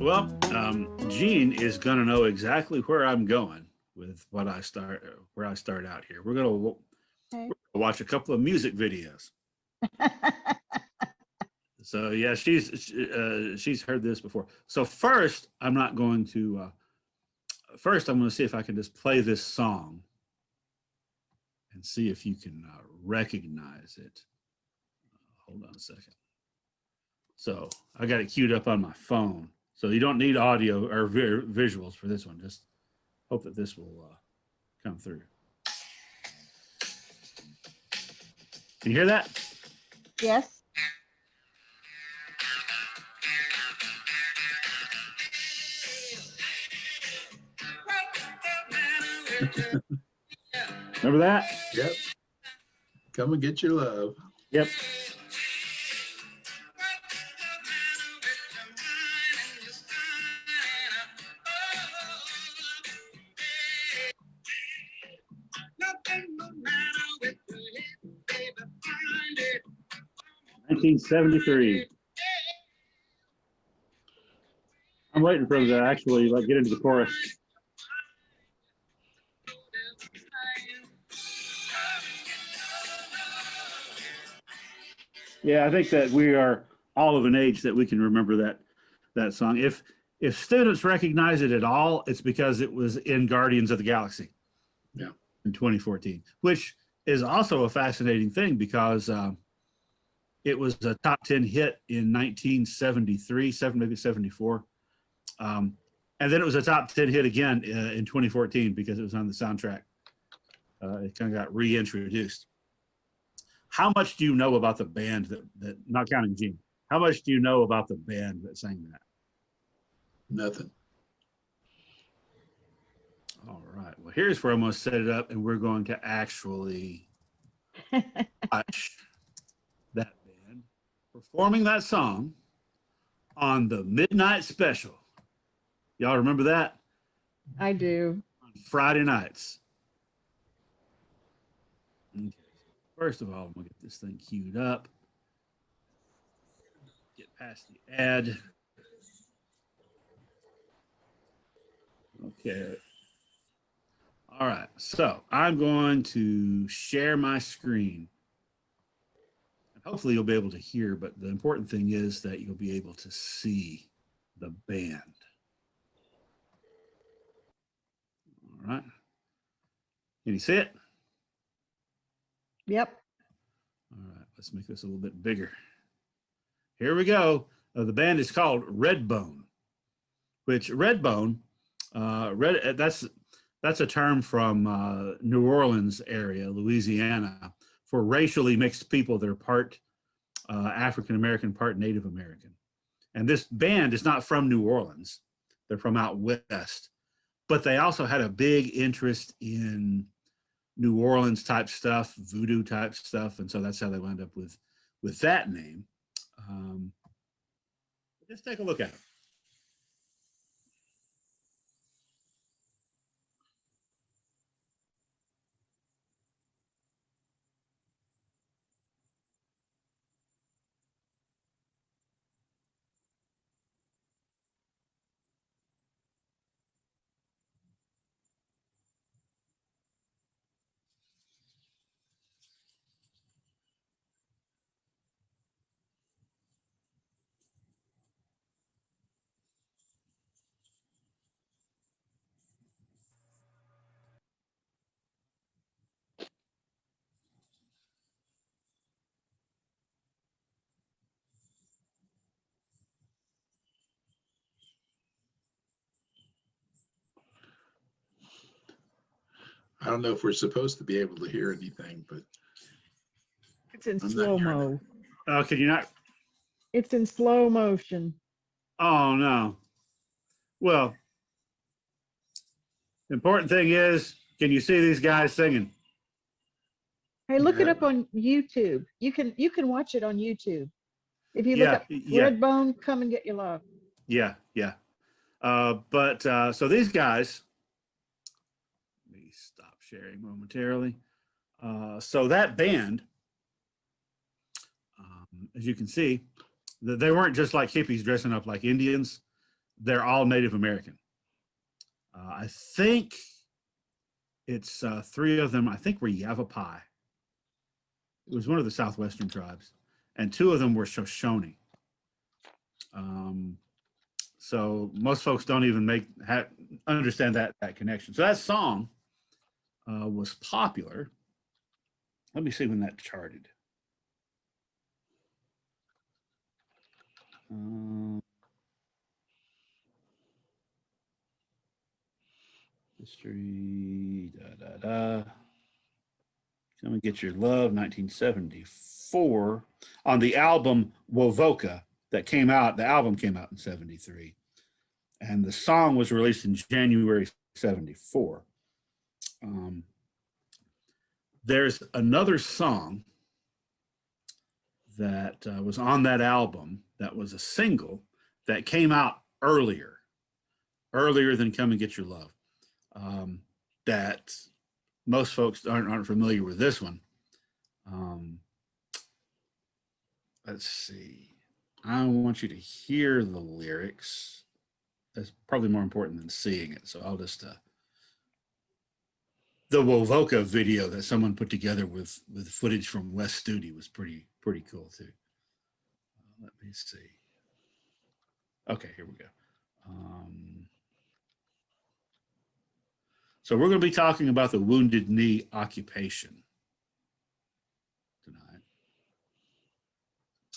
Well, Gene is going to know exactly where I'm going with where I start out here. We're going to Okay. watch a couple of music videos. So yeah, she's heard this before. So first, I'm not going to. First, I'm going to see if I can just play this song and see if you can recognize it. Hold on a second. So I got it queued up on my phone. So you don't need audio or visuals for this one. Just hope that this will come through. Can you hear that? Yes. Remember that? Yep. Come and get your love. Yep. $1973. I'm waiting for them to actually get into the chorus. Yeah, I think that we are all of an age that we can remember that song. If students recognize it at all, it's because it was in Guardians of the Galaxy. Yeah. In 2014, which is also a fascinating thing because it was a top 10 hit in 1973, maybe 74. And then it was a top 10 hit again in 2014 because it was on the soundtrack. It kind of got reintroduced. How much do you know about the band that not counting Gene, how much do you know about the band that sang that? Nothing. All right. Well, here's where I'm going to set it up, and we're going to actually watch that band performing that song on the Midnight Special. Y'all remember that? I do. On Friday nights. Okay. First of all, I'm going to get this thing queued up. Get past the ad. Okay. All right. So I'm going to share my screen. And hopefully you'll be able to hear, but the important thing is that you'll be able to see the band. All right. Can you see it? Yep. All right. Let's make this a little bit bigger. Here we go. The band is called Redbone, which Redbone, that's a term from New Orleans area, Louisiana, for racially mixed people that are part African-American, part Native American. And this band is not from New Orleans. They're from out west. But they also had a big interest in New Orleans type stuff, voodoo type stuff. And so that's how they wound up with that name. Just take a look at it. I don't know if we're supposed to be able to hear anything, but It's in I'm not slow hearing mo. Oh, can you not? It's in slow motion. Oh, no. Well, the important thing is, can you see these guys singing? Hey, look it Yeah. up on YouTube. You can watch it on YouTube. If you look Yeah, up yeah, Redbone, come and get your love. yeah, yeah. So these guys, let me stop sharing momentarily. So that band, as you can see, they weren't just like hippies dressing up like Indians. They're all Native American. I think it's three of them. I think were Yavapai. It was one of the southwestern tribes, and two of them were Shoshone. Um, so most folks don't even understand that connection. So that song was popular. Let me see when that charted. Uh, History, da. Come and Get Your Love, 1974, on the album Wovoka that came out. The album came out in 73, and the song was released in January 74. There's another song that was on that album that was a single that came out earlier than Come and Get Your Love. That most folks aren't familiar with this one. Let's see. I want you to hear the lyrics. That's probably more important than seeing it. So I'll just the Wovoka video that someone put together with footage from West Studi was pretty cool too. Let me see. Okay, here we go. So we're going to be talking about the Wounded Knee occupation tonight.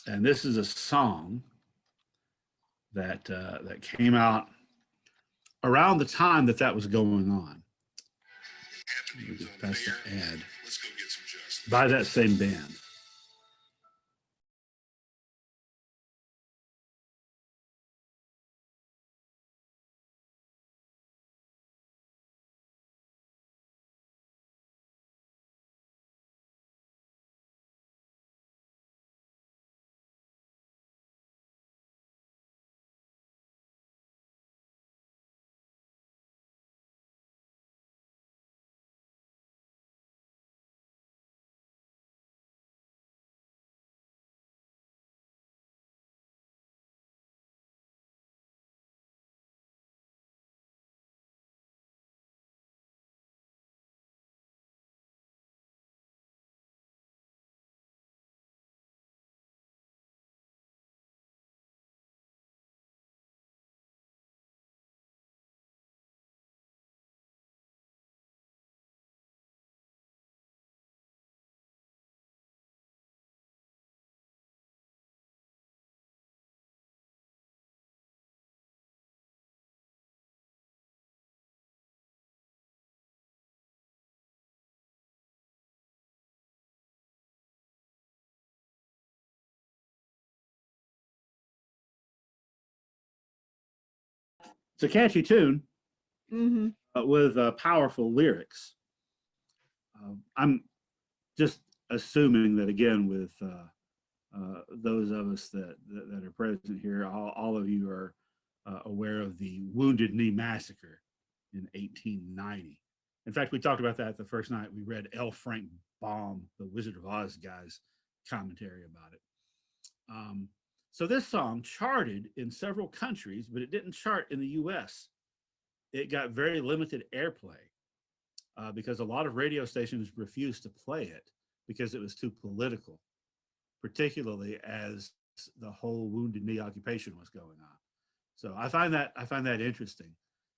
And this is a song that came out around the time that was going on. We just passed the ad by that same band. It's a catchy tune with powerful lyrics. I'm just assuming that again with those of us that are present here, all of you are aware of the Wounded Knee Massacre in 1890. In fact, we talked about that the first night. We read L. Frank Baum, the Wizard of Oz guy's commentary about it. So this song charted in several countries, but it didn't chart in the US. It got very limited airplay because a lot of radio stations refused to play it because it was too political, particularly as the whole Wounded Knee occupation was going on. So I find that interesting,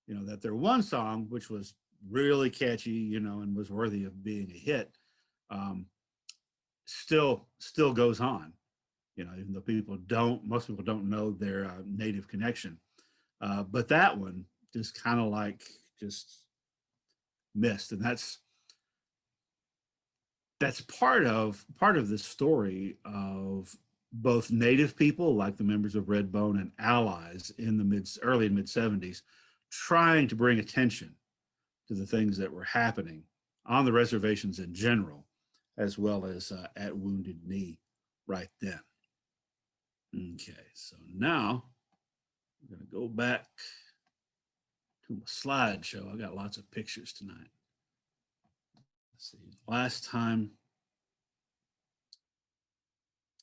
that their one song, which was really catchy, and was worthy of being a hit, still goes on, even though most people don't know their native connection. But that one just kind of like just missed. And that's part of the story of both Native people, like the members of Redbone, and allies in the early and mid 70s, trying to bring attention to the things that were happening on the reservations in general, as well as at Wounded Knee right then. Okay, so now I'm going to go back to my slideshow. I got lots of pictures tonight. Let's see, last time.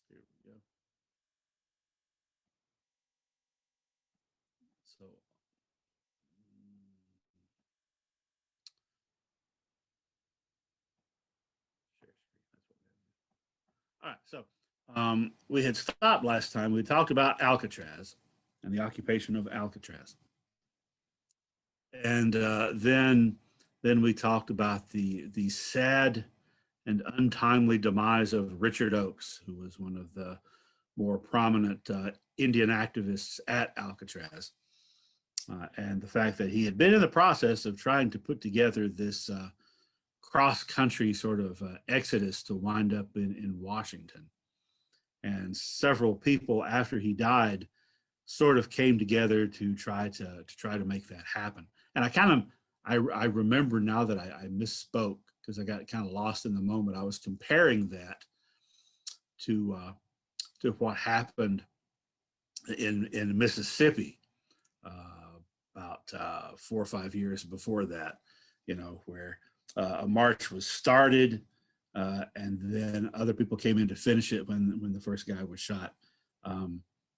Here we go. So, share screen. That's what we have. All right, so we had stopped last time. We talked about Alcatraz and the occupation of Alcatraz, and then we talked about the sad and untimely demise of Richard Oakes, who was one of the more prominent Indian activists at Alcatraz, and the fact that he had been in the process of trying to put together this cross-country sort of exodus to wind up in Washington. And several people after he died sort of came together to try to make that happen. And I remember now that I misspoke because I got kind of lost in the moment. I was comparing that to what happened in Mississippi about 4 or 5 years before that, where a march was started and then other people came in to finish it when the first guy was shot.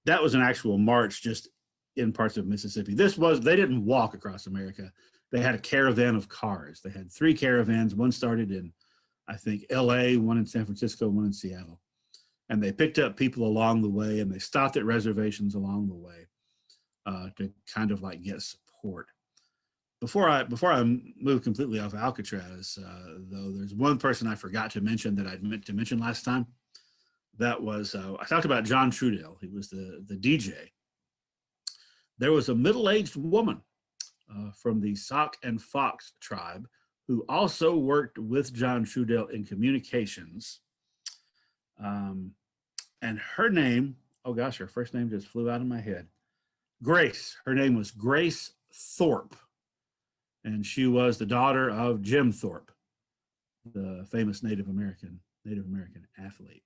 That was an actual march just in parts of Mississippi. They didn't walk across America. They had a caravan of cars. They had 3 caravans. One started in, I think, LA, one in San Francisco, one in Seattle. And they picked up people along the way, and they stopped at reservations along the way to kind of like get support. Before I move completely off Alcatraz, though, there's one person I forgot to mention that I meant to mention last time. That was, I talked about John Trudell. He was the DJ. There was a middle-aged woman from the Sauk and Fox tribe who also worked with John Trudell in communications. And her name, oh gosh, her first name just flew out of my head. Grace. Her name was Grace Thorpe. And she was the daughter of Jim Thorpe, the famous Native American athlete.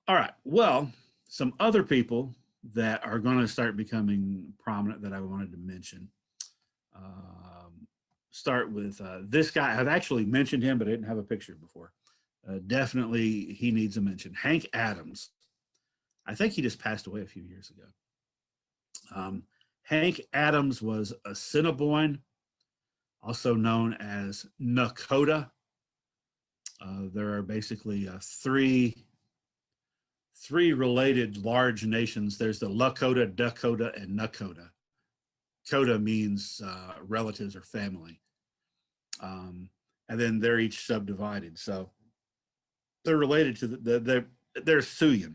All right, well, some other people that are going to start becoming prominent that I wanted to mention. Start with this guy. I've actually mentioned him, but I didn't have a picture before. Definitely he needs a mention. Hank Adams. I think he just passed away a few years ago. Hank Adams was a Assiniboine, also known as Nakota. There are basically three related large nations. There's the Lakota, Dakota, and Nakota. Kota means relatives or family. And then they're each subdivided. So they're related to they're Sioux.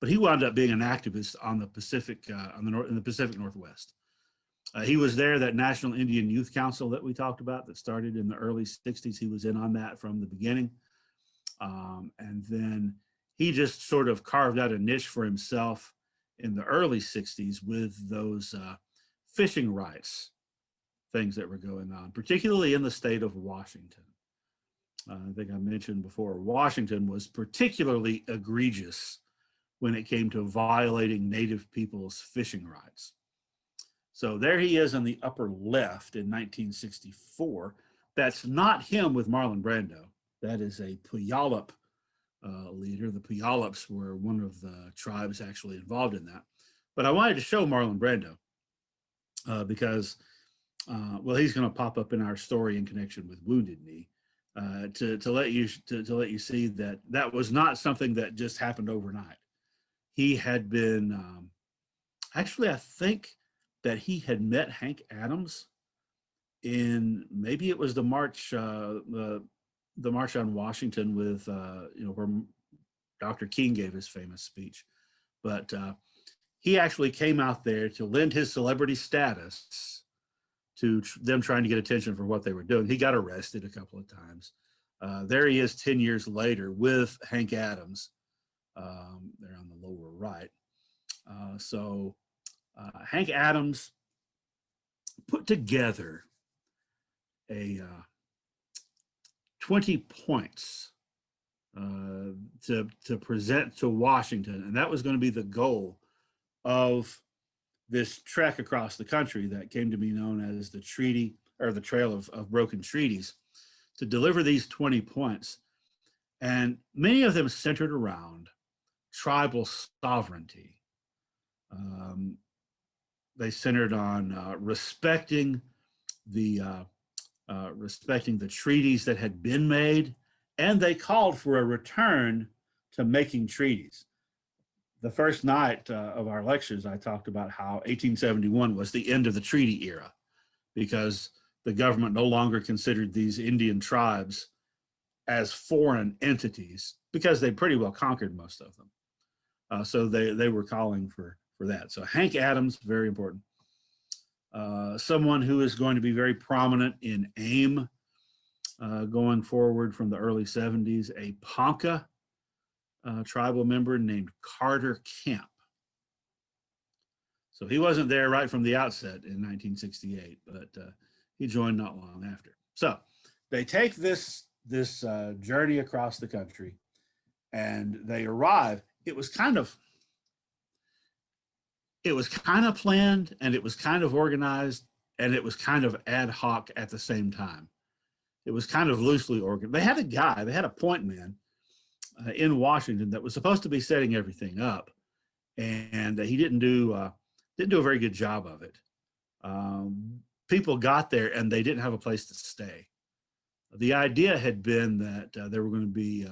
But he wound up being an activist on the Pacific, in the Pacific Northwest. He was there, that National Indian Youth Council that we talked about that started in the early 60s. He was in on that from the beginning. And then he just sort of carved out a niche for himself in the early 60s with those fishing rights things that were going on, particularly in the state of Washington. I think I mentioned before, Washington was particularly egregious when it came to violating Native people's fishing rights. So there he is on the upper left in 1964. That's not him with Marlon Brando. That is a Puyallup leader. The Puyallups were one of the tribes actually involved in that. But I wanted to show Marlon Brando because, well, he's going to pop up in our story in connection with Wounded Knee to let you see that that was not something that just happened overnight. He had been actually, I think that he had met Hank Adams in, maybe it was the march on Washington with where Dr. King gave his famous speech, but he actually came out there to lend his celebrity status to them trying to get attention for what they were doing. He got arrested a couple of times, There he is 10 years later with Hank Adams. There on the lower right. Hank Adams put together a 20 points to present to Washington, and that was going to be the goal of this trek across the country that came to be known as the treaty, or the Trail of Broken Treaties, to deliver these 20 points. And many of them centered around tribal sovereignty. They centered on respecting the treaties that had been made, and they called for a return to making treaties. The first night of our lectures, I talked about how 1871 was the end of the treaty era, because the government no longer considered these Indian tribes as foreign entities, because they pretty well conquered most of them. So they were calling for that. So Hank Adams, very important. Someone who is going to be very prominent in AIM going forward from the early 70s, a Ponca tribal member named Carter Camp. So he wasn't there right from the outset in 1968, but he joined not long after. So they take this journey across the country, and they arrive. It was kind of planned, and it was kind of organized, and it was kind of ad hoc at the same time. It was kind of loosely organized. They had a point man in Washington that was supposed to be setting everything up, and he didn't do a very good job of it. People got there and they didn't have a place to stay. The idea had been that there were going to be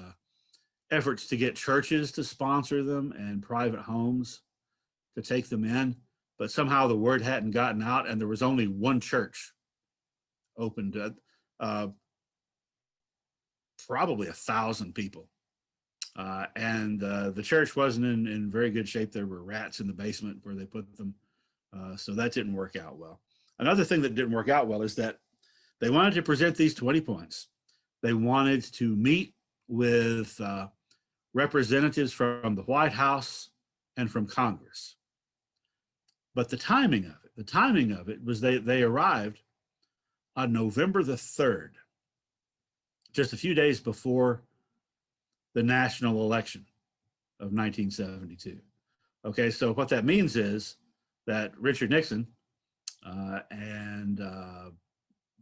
efforts to get churches to sponsor them and private homes to take them in, but somehow the word hadn't gotten out, and there was only one church open to probably 1,000 people. And the church wasn't in very good shape. There were rats in the basement where they put them. So that didn't work out well. Another thing that didn't work out well is that they wanted to present these 20 points. They wanted to meet with representatives from the White House and from Congress. But the timing of it was they arrived on November the 3rd, just a few days before the national election of 1972. Okay, so what that means is that Richard Nixon and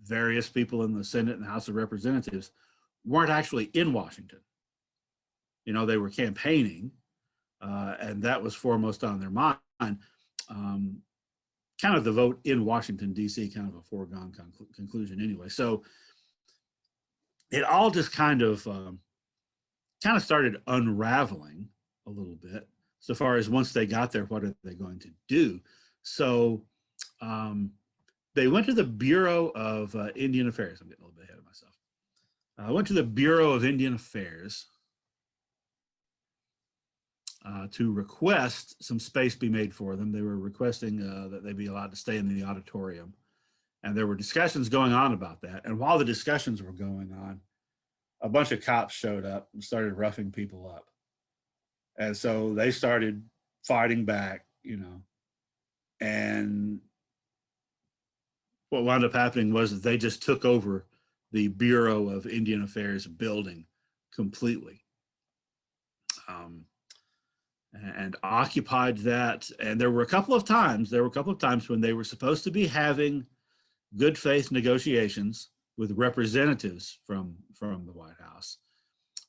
various people in the Senate and the House of Representatives weren't actually in Washington. You know, they were campaigning, and that was foremost on their mind. Kind of the vote in Washington, D.C., kind of a foregone conclusion anyway. So it all just kind of started unraveling a little bit, so far as once they got there, what are they going to do? So they went to the Bureau of Indian Affairs. I'm getting a little bit ahead of myself. I went to the Bureau of Indian Affairs to request some space be made for them. They were requesting that they be allowed to stay in the auditorium. And there were discussions going on about that. And while the discussions were going on, a bunch of cops showed up and started roughing people up. And so they started fighting back, you know. And what wound up happening was that they just took over the Bureau of Indian Affairs building completely. And occupied that. And there were a couple of times when they were supposed to be having good faith negotiations with representatives from the White House.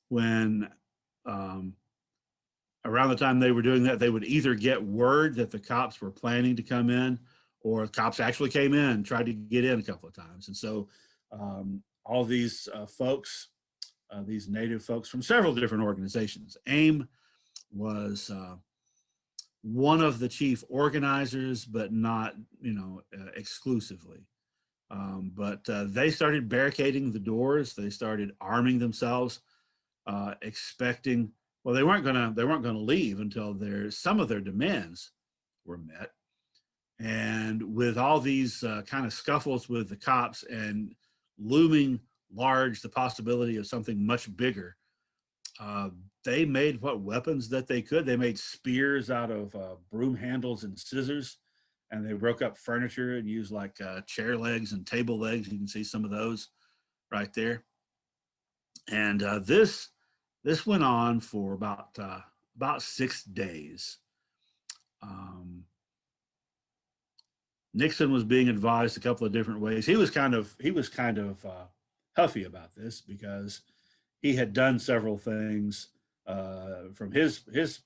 When around the time they were doing that, they would either get word that the cops were planning to come in, or cops actually came in, tried to get in a couple of times. And so all these folks, these Native folks from several different organizations, AIM was one of the chief organizers, but not, exclusively. But they started barricading the doors. They started arming themselves, expecting. Well, they weren't gonna leave until some of their demands were met. And with all these kind of scuffles with the cops and looming large, the possibility of something much bigger, they made what weapons that they could. They made spears out of broom handles and scissors, and they broke up furniture and used like chair legs and table legs. You can see some of those right there. And this went on for about 6 days. Nixon was being advised a couple of different ways. He was kind of huffy about this because he had done several things from his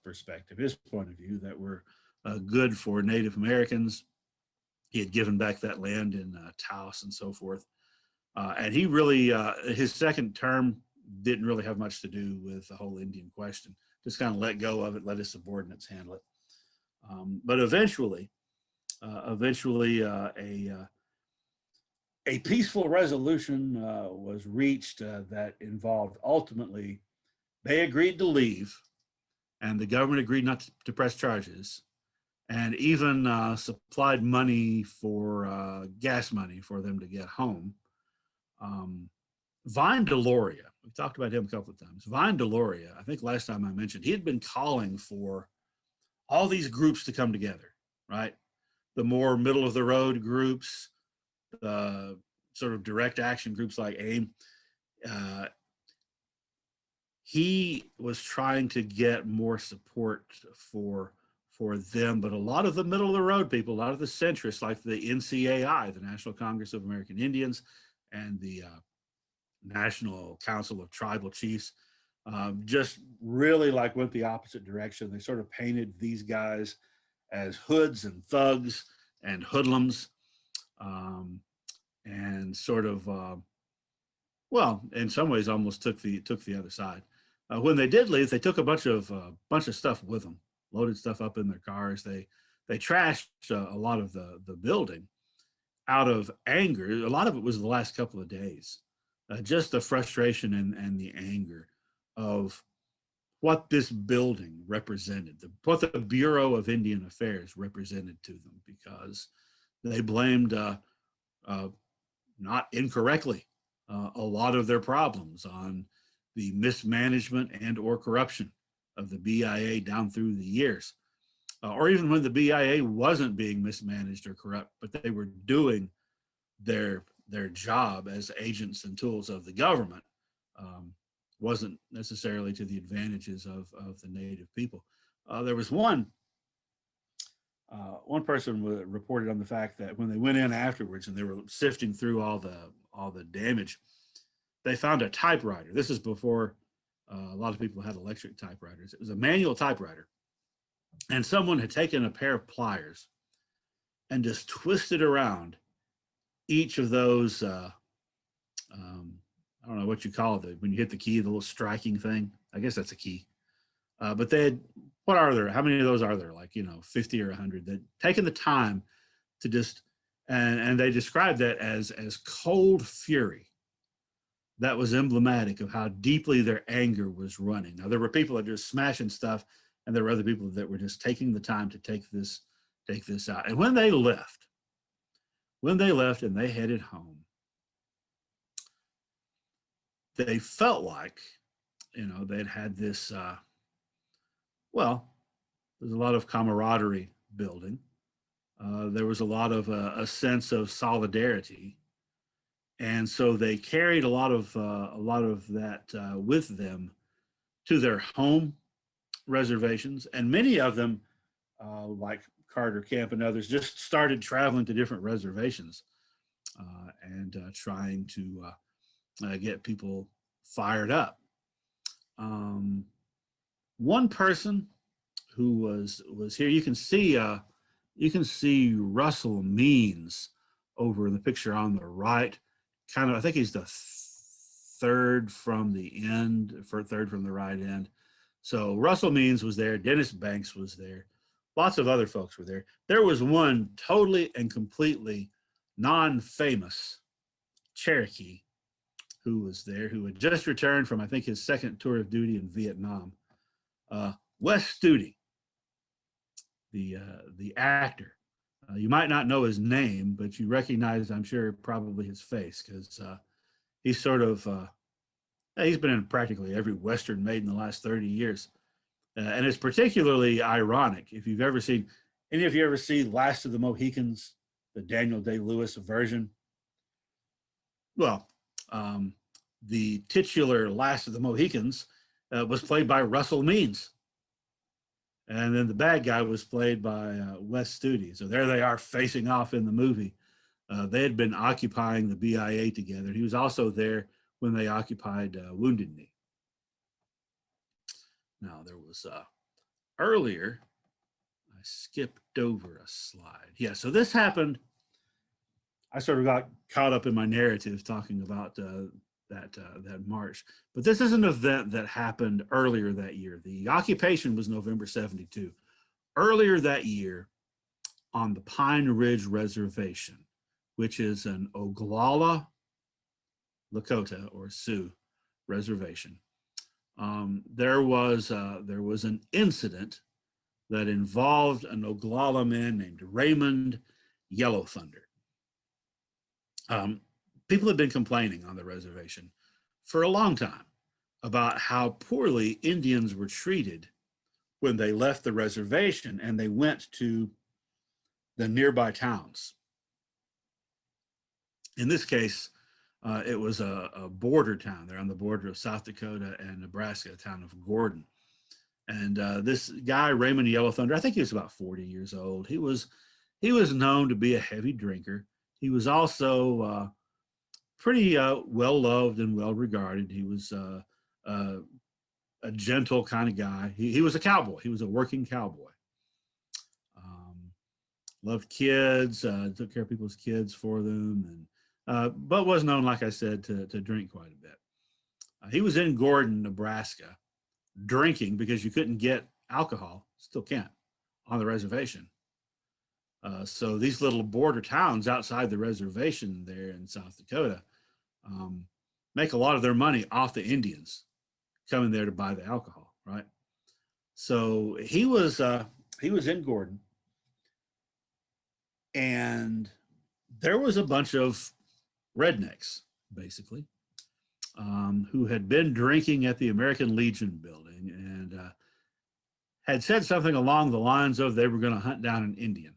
perspective, his point of view, that were good for Native Americans. He had given back that land in Taos and so forth. And he really, his second term didn't really have much to do with the whole Indian question. Just kind of let go of it, let his subordinates handle it. But eventually, a peaceful resolution was reached that involved, ultimately, they agreed to leave, and the government agreed not to press charges, and even supplied money for gas money for them to get home. Vine Deloria, we talked about him a couple of times. Vine Deloria, I think last time I mentioned, he had been calling for all these groups to come together, right? The more middle of the road groups, the sort of direct action groups like AIM. He was trying to get more support for them, but a lot of the middle of the road people, a lot of the centrists, like the NCAI, the National Congress of American Indians, and the National Council of Tribal Chiefs, just really like went the opposite direction. They sort of painted these guys as hoods and thugs and hoodlums, and sort of, well, in some ways, almost took the other side. When they did leave, they took a bunch of stuff with them, loaded stuff up in their cars. They trashed a lot of the building out of anger. A lot of it was the last couple of days, just the frustration and the anger of what this building represented, what the Bureau of Indian Affairs represented to them, because they blamed, not incorrectly, a lot of their problems on the mismanagement and or corruption of the BIA down through the years, or even when the BIA wasn't being mismanaged or corrupt, but they were doing their job as agents and tools of the government, wasn't necessarily to the advantages of the Native people. There was one person reported on the fact that when they went in afterwards and they were sifting through all the damage, they found a typewriter. This is before a lot of people had electric typewriters. It was a manual typewriter, and someone had taken a pair of pliers and just twisted around each of those. I don't know what you call it when you hit the key, the little striking thing. I guess that's a key. But they had, what are there? How many of those are there? Like, 50 or 100 that taken the time to just, and they described that as cold fury. That was emblematic of how deeply their anger was running. Now, there were people that were just smashing stuff, and there were other people that were just taking the time to take this out. And when they left and they headed home, they felt like, they'd had this, well, there's a lot of camaraderie building. There was a lot of a sense of solidarity. And so they carried a lot of that with them to their home reservations. And many of them, like Carter Camp and others, just started traveling to different reservations and trying to get people fired up. One person who was here, you can see Russell Means over in the picture on the right. Kind of, I think he's the third from the right end. So Russell Means was there. Dennis Banks was there. Lots of other folks were there. There was one totally and completely non-famous Cherokee who was there, who had just returned from, I think, his second tour of duty in Vietnam. Wes Studi, the actor. You might not know his name, but you recognize, I'm sure, probably his face, because he's sort of he's been in practically every Western made in the last 30 years. And it's particularly ironic if you've ever seen, any of you ever see Last of the Mohicans, the Daniel Day-Lewis version? Well, the titular Last of the Mohicans was played by Russell Means. And then the bad guy was played by Wes Studi. So there they are facing off in the movie. They had been occupying the BIA together. He was also there when they occupied Wounded Knee. Now, there was earlier, I skipped over a slide. Yeah, so this happened. I sort of got caught up in my narrative talking about that march. But this is an event that happened earlier that year. The occupation was November 72. Earlier that year, on the Pine Ridge Reservation, which is an Oglala Lakota or Sioux reservation, there was an incident that involved an Oglala man named Raymond Yellow Thunder. People had been complaining on the reservation for a long time about how poorly Indians were treated when they left the reservation and they went to the nearby towns. In this case, it was a border town. They're on the border of South Dakota and Nebraska, the town of Gordon. And this guy, Raymond Yellow Thunder, I think he was about 40 years old. He was known to be a heavy drinker. He was also pretty well loved and well regarded. He was a gentle kind of guy. He was a cowboy. He was a working cowboy. Loved kids, took care of people's kids for them, and but was known, like I said, to drink quite a bit. He was in Gordon, Nebraska, drinking because you couldn't get alcohol, still can't, on the reservation. So these little border towns outside the reservation there in South Dakota make a lot of their money off the Indians coming there to buy the alcohol, right? So he was in Gordon, and there was a bunch of rednecks, basically, who had been drinking at the American Legion building and had said something along the lines of they were going to hunt down an Indian.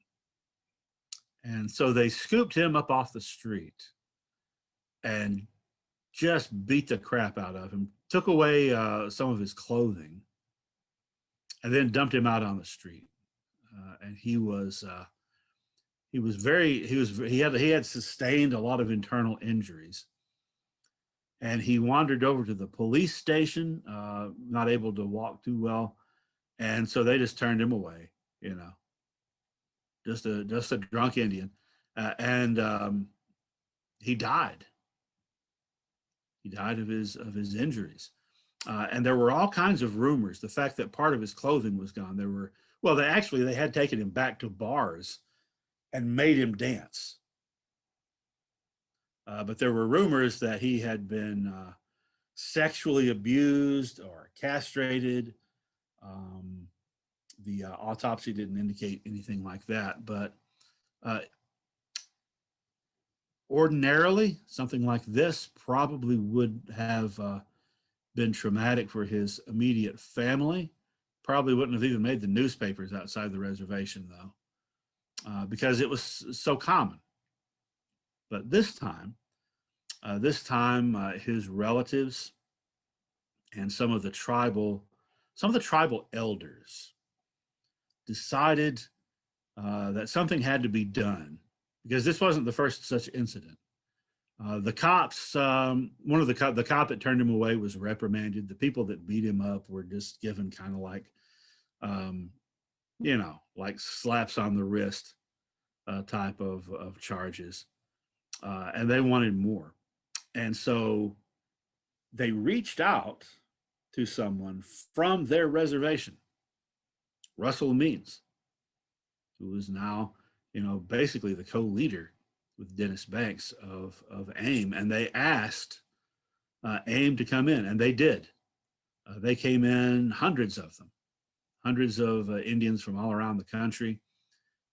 And so they scooped him up off the street and just beat the crap out of him, took away some of his clothing, and then dumped him out on the street. And he had sustained a lot of internal injuries. And he wandered over to the police station, not able to walk too well. And so they just turned him away, just a drunk Indian. And he died. He died of his injuries. And there were all kinds of rumors. The fact that part of his clothing was gone. They had taken him back to bars and made him dance. But there were rumors that he had been sexually abused or castrated. The autopsy didn't indicate anything like that, but ordinarily, something like this probably would have been traumatic for his immediate family. Probably wouldn't have even made the newspapers outside the reservation, though, because it was so common. But this time, his relatives and some of the tribal elders decided that something had to be done, because this wasn't the first such incident. The cops, the cop that turned him away was reprimanded. The people that beat him up were just given kind of like, like slaps on the wrist type of charges. And they wanted more. And so they reached out to someone from their reservation, Russell Means, who is now, basically the co-leader with Dennis Banks of AIM. And they asked AIM to come in, and they did. They came in, hundreds of Indians from all around the country,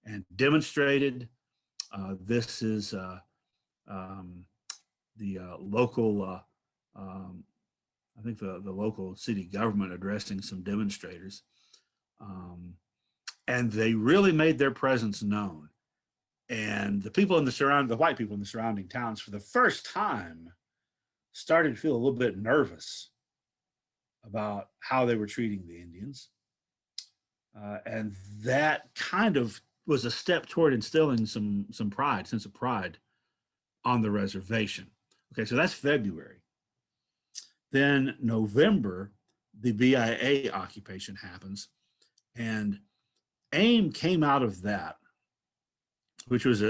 and demonstrated. This is local, I think the local city government addressing some demonstrators. And they really made their presence known. And the white people in the surrounding towns, for the first time, started to feel a little bit nervous about how they were treating the Indians. And that kind of was a step toward instilling some sense of pride on the reservation. Okay, so that's February. Then November, the BIA occupation happens, and AIM came out of that, which was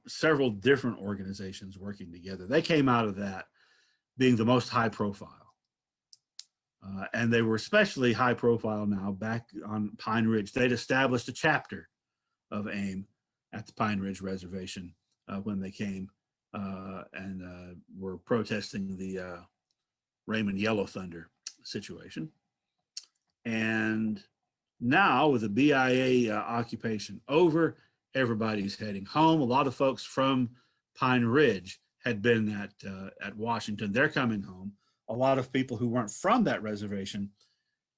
several different organizations working together. They came out of that being the most high profile. And they were especially high profile now back on Pine Ridge. They'd established a chapter of AIM at the Pine Ridge Reservation when they came and were protesting the Raymond Yellow Thunder situation. And now with the BIA occupation over, everybody's heading home. A lot of folks from Pine Ridge had been at Washington. They're coming home. A lot of people who weren't from that reservation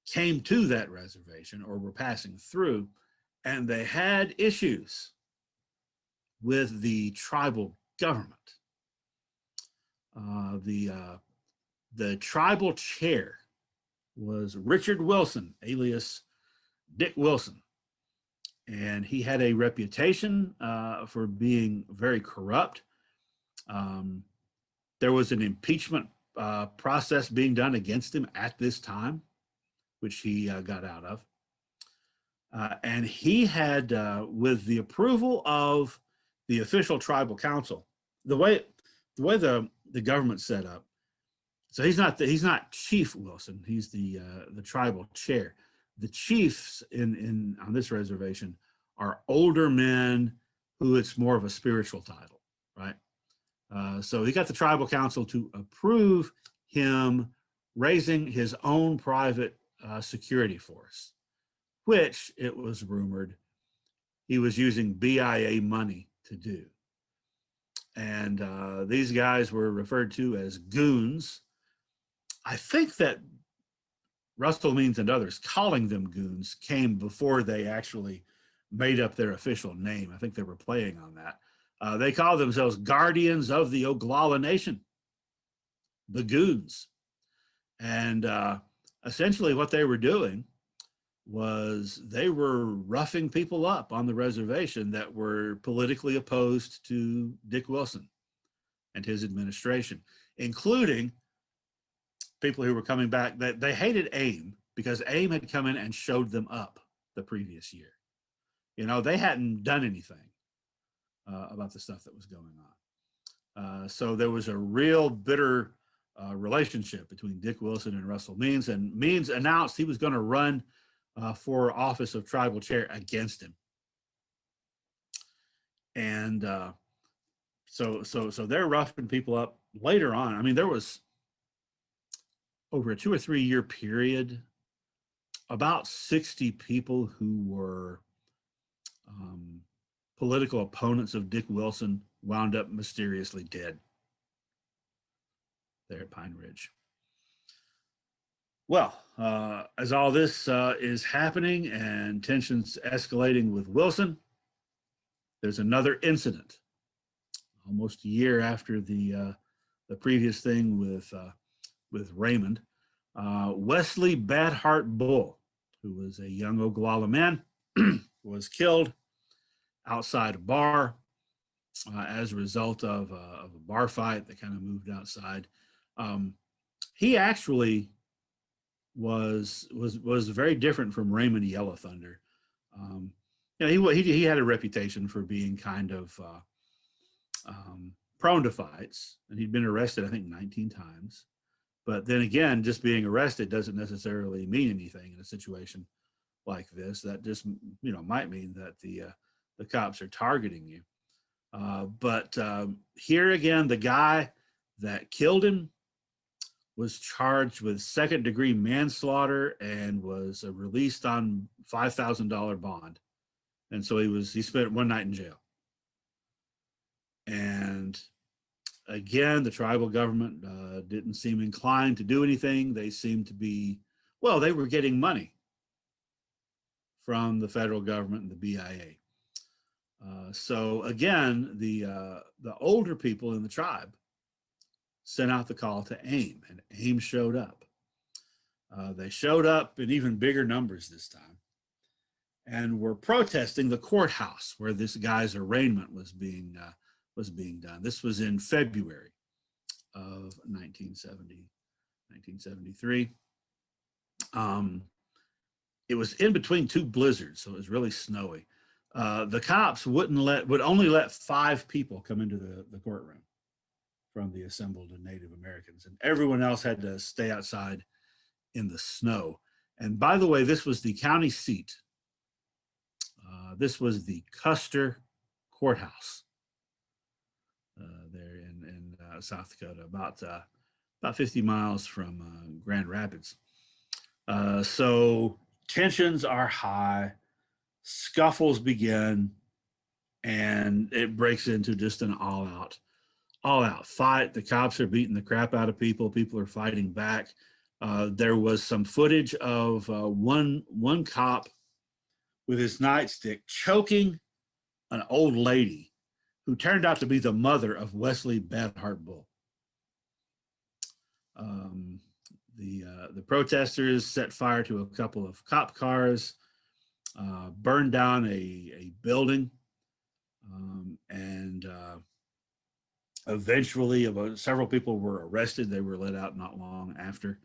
came to that reservation or were passing through, and they had issues with the tribal government. The tribal chair was Richard Wilson, alias Dick Wilson. And he had a reputation for being very corrupt. There was an impeachment process being done against him at this time, which he got out of. And he had, with the approval of the official tribal council, the way the government's set up. So he's not Chief Wilson. He's the tribal chair. The chiefs on this reservation are older men who it's more of a spiritual title, right? So he got the tribal council to approve him raising his own private security force, which it was rumored he was using BIA money to do. And these guys were referred to as goons. I think that Russell Means and others calling them goons came before they actually made up their official name. I think they were playing on that. They call themselves Guardians of the Oglala Nation, the goons. And essentially what they were doing was they were roughing people up on the reservation that were politically opposed to Dick Wilson and his administration, including people who were coming back. They hated AIM because AIM had come in and showed them up the previous year. You know, they hadn't done anything about the stuff that was going on. So there was a real bitter relationship between Dick Wilson and Russell Means, and Means announced he was going to run for office of tribal chair against him. And so they're roughing people up later on. I mean, there was over a 2 or 3 year period, about 60 people who were political opponents of Dick Wilson wound up mysteriously dead there at Pine Ridge. Well, as all this is happening and tensions escalating with Wilson, there's another incident almost a year after the previous thing with Raymond. Wesley Badheart Bull, who was a young Oglala man, was killed outside a bar as a result of a bar fight that kind of moved outside. He actually was very different from Raymond Yellow Thunder. You know, he had a reputation for being kind of prone to fights, and he'd been arrested, I think, 19 times. But then again, just being arrested doesn't necessarily mean anything in a situation like this. That just, you know, might mean that the cops are targeting you. But here again, the guy that killed him was charged with second-degree manslaughter and was released on $5,000 bond. And so he spent one night in jail. And Again, the tribal government didn't seem inclined to do anything. They seemed to be, well, they were getting money from the federal government and the BIA. So again, the older people in the tribe sent out the call to AIM, and AIM showed up. They showed up in even bigger numbers this time, and were protesting the courthouse where this guy's arraignment was being done. This was in February of 1973. It was in between two blizzards, so it was really snowy. The cops would only let 5 people come into the courtroom from the assembled Native Americans, and everyone else had to stay outside in the snow. And by the way, this was the county seat. This was the Custer Courthouse there in South Dakota, about 50 miles from Grand Rapids. So tensions are high, scuffles begin, and it breaks into just an all-out fight. The cops are beating the crap out of people. People are fighting back. There was some footage of one cop with his nightstick choking an old lady who turned out to be the mother of Wesley Badheart Bull. The protesters set fire to a couple of cop cars, burned down a building, and eventually several people were arrested. They were let out not long after.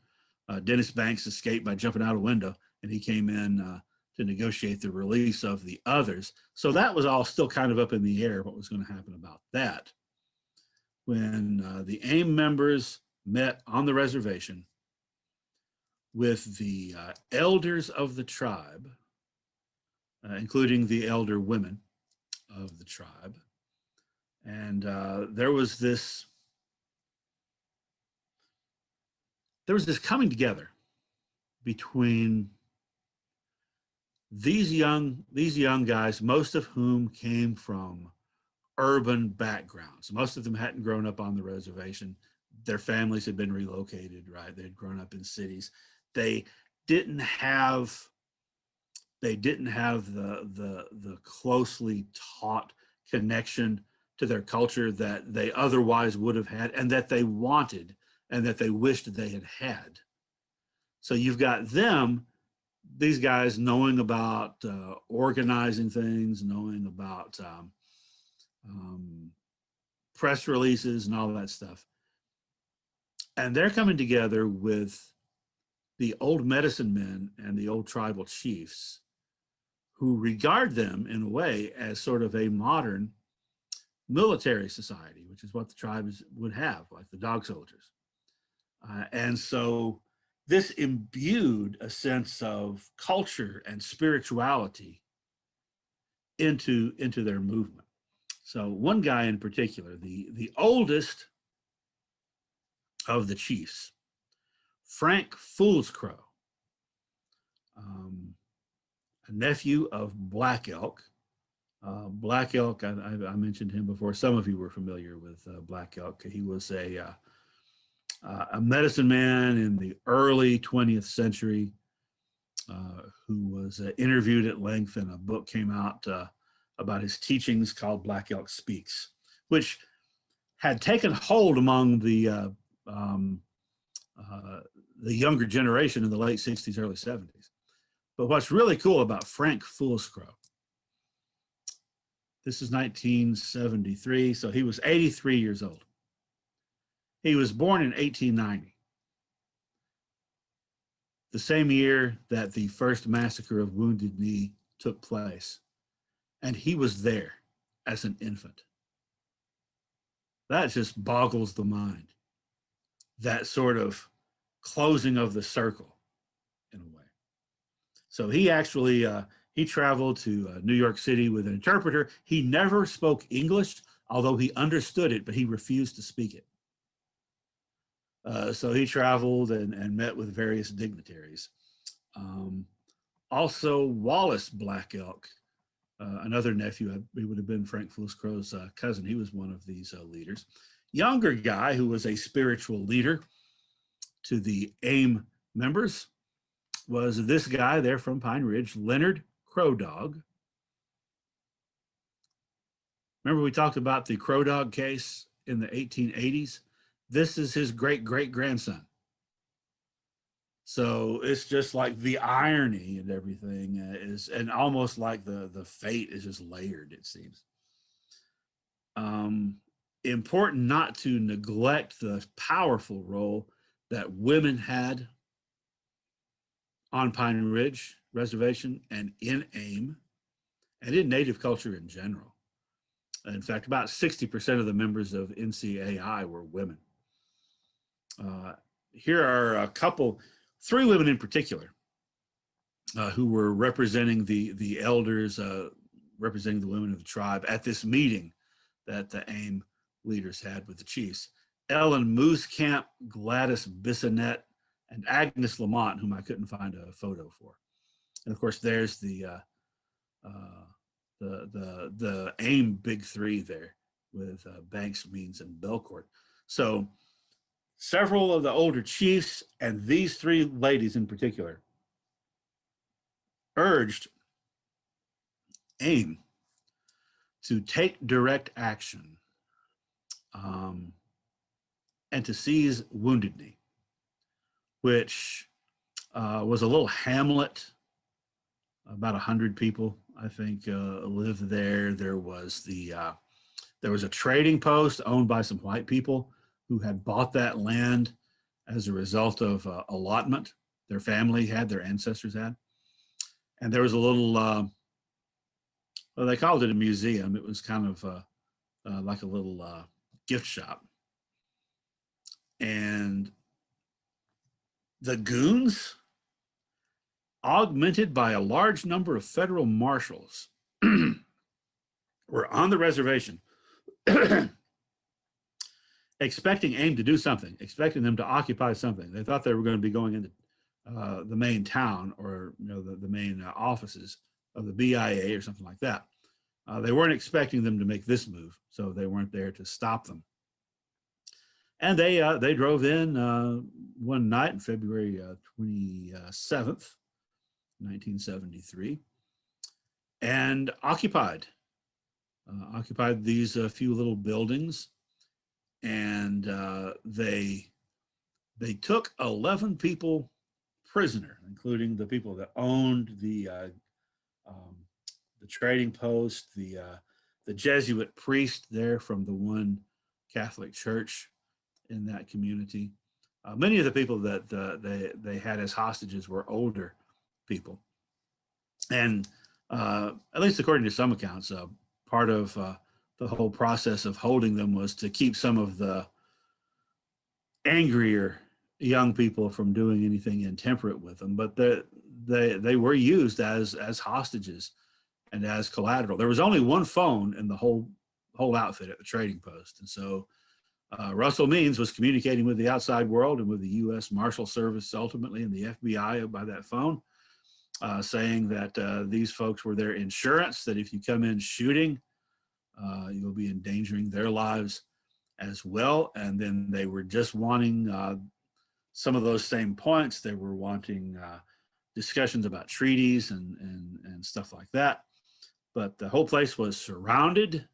Dennis Banks escaped by jumping out a window, and he came in to negotiate the release of the others. So that was all still kind of up in the air, what was going to happen about that. When the AIM members met on the reservation with the elders of the tribe, including the elder women of the tribe, and there was this coming together between these young guys, most of whom came from urban backgrounds. Most of them hadn't grown up on the reservation. Their families had been relocated, right? They had grown up in cities. They didn't have the closely taught connection to their culture that they otherwise would have had, and that they wanted, and that they wished they had had. So you've got these guys knowing about organizing things, knowing about press releases and all that stuff. And they're coming together with the old medicine men and the old tribal chiefs, who regard them in a way as sort of a modern military society, which is what the tribes would have, like the dog soldiers. And so this imbued a sense of culture and spirituality into their movement. So one guy in particular, the oldest of the chiefs, Frank Foolscrow, a nephew of Black Elk. Black Elk, I mentioned him before. Some of you were familiar with Black Elk. He was a medicine man in the early 20th century who was interviewed at length, and a book came out about his teachings called Black Elk Speaks, which had taken hold among the younger generation in the late 60s, early 70s. But what's really cool about Frank Foolscrow, this is 1973, so he was 83 years old. He was born in 1890, the same year that the first massacre of Wounded Knee took place, and he was there as an infant. That just boggles the mind, that sort of closing of the circle in a way. So he actually, he traveled to New York City with an interpreter. He never spoke English, although he understood it, but he refused to speak it. So he traveled and met with various dignitaries. Also, Wallace Black Elk, another nephew, he would have been Frank Foolscrow's cousin. He was one of these leaders. younger guy who was a spiritual leader to the AIM members was this guy there from Pine Ridge, Leonard Crow Dog. Remember we talked about the Crow Dog case in the 1880s? This is his great-great-grandson. So it's just like the irony and everything is, and almost like the fate is just layered, it seems. Important not to neglect the powerful role that women had on Pine Ridge Reservation and in AIM and in Native culture in general. In fact, about 60% of the members of NCAI were women. Here are three women in particular, who were representing the elders, representing the women of the tribe at this meeting that the AIM leaders had with the chiefs. Ellen Moosecamp, Gladys Bissonette, and Agnes Lamont, whom I couldn't find a photo for. And of course, there's the AIM big three there with Banks, Means, and Belcourt. So several of the older chiefs and these three ladies in particular urged AIM to take direct action and to seize Wounded Knee, which was a little hamlet, about 100 people, I think, lived there. There was a trading post owned by some white people who had bought that land as a result of allotment their family had, their ancestors had. And there was a little, well, they called it a museum. It was kind of like a little gift shop. And the goons, augmented by a large number of federal marshals, were on the reservation expecting AIM to do something, expecting them to occupy something. They thought they were going to be going into the main town, or the main offices of the BIA or something like that. They weren't expecting them to make this move, so they weren't there to stop them. And they drove in one night on February 27th, 1973, and occupied these few little buildings, and they took 11 people prisoner, including the people that owned the trading post, the Jesuit priest there from the one Catholic church in that community. Many of the people that they had as hostages were older people, and at least according to some accounts, part of the whole process of holding them was to keep some of the angrier young people from doing anything intemperate with them. But they were used as hostages and as collateral. There was only one phone in the whole outfit at the trading post, and so Russell Means was communicating with the outside world and with the U.S. Marshal Service ultimately and the FBI by that phone, saying that these folks were their insurance, that if you come in shooting, you'll be endangering their lives as well. And then they were just wanting some of those same points. They were wanting discussions about treaties and stuff like that. But the whole place was surrounded.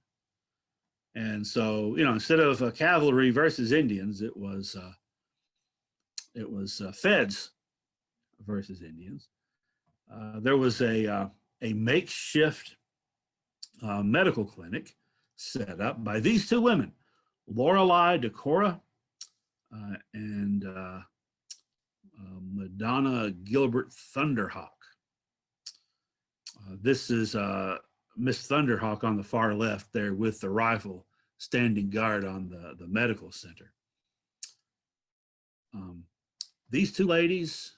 And so, instead of cavalry versus Indians, it was feds versus Indians. There was a makeshift medical clinic set up by these two women, Lorelei Decora and Madonna Gilbert Thunderhawk. This is Miss Thunderhawk on the far left there with the rifle standing guard on the medical center. These two ladies,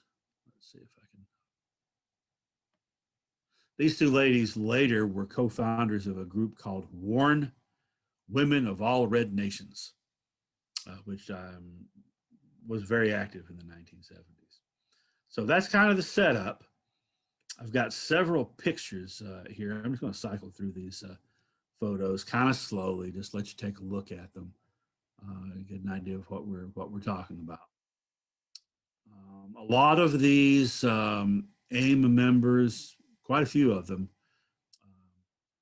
let's see if I can. These two ladies later were co-founders of a group called Warn Women of All Red Nations, which was very active in the 1970s. So that's kind of the setup. I've got several pictures here. I'm just going to cycle through these photos kind of slowly, just let you take a look at them. get an idea of what we're talking about. A lot of these AIM members, quite a few of them,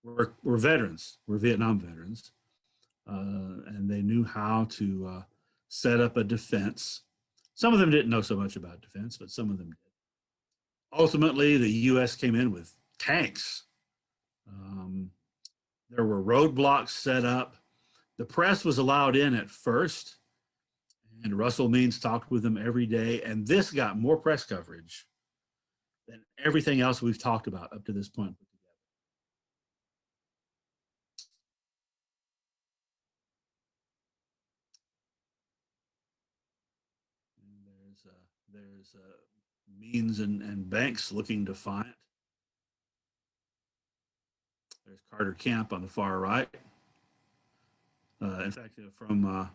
were veterans, were Vietnam veterans, and they knew how to set up a defense. Some of them didn't know so much about defense, but some of them did. Ultimately, the U.S. came in with tanks. There were roadblocks set up. The press was allowed in at first, and Russell Means talked with them every day, and this got more press coverage than everything else we've talked about up to this point. There's Means and Banks looking defiant. There's Carter Camp on the far right. In fact, from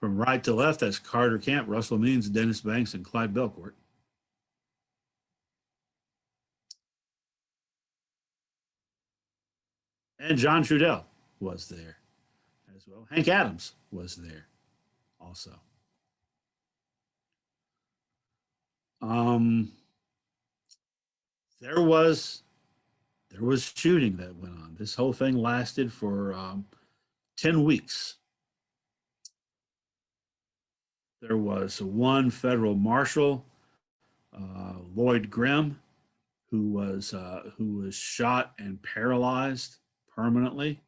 right to left, that's Carter Camp, Russell Means, Dennis Banks, and Clyde Belcourt. And John Trudell was there as well. Hank Adams was there also. There was shooting that went on. This whole thing lasted for 10 weeks. There was one federal marshal, Lloyd Grimm, who was shot and paralyzed permanently.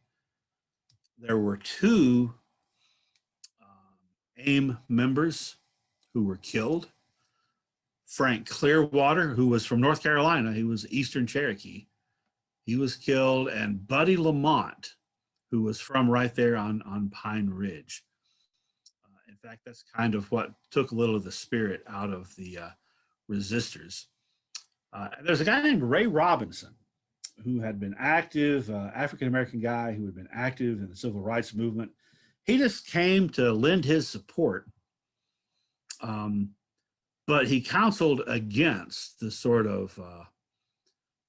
There were two AIM members who were killed. Frank Clearwater, who was from North Carolina, he was Eastern Cherokee. He was killed, and Buddy Lamont, who was from right there on Pine Ridge. In fact, that's kind of what took a little of the spirit out of the resistors. There's a guy named Ray Robinson, who had been active, African-American guy who had been active in the civil rights movement. He just came to lend his support, but he counseled against the sort of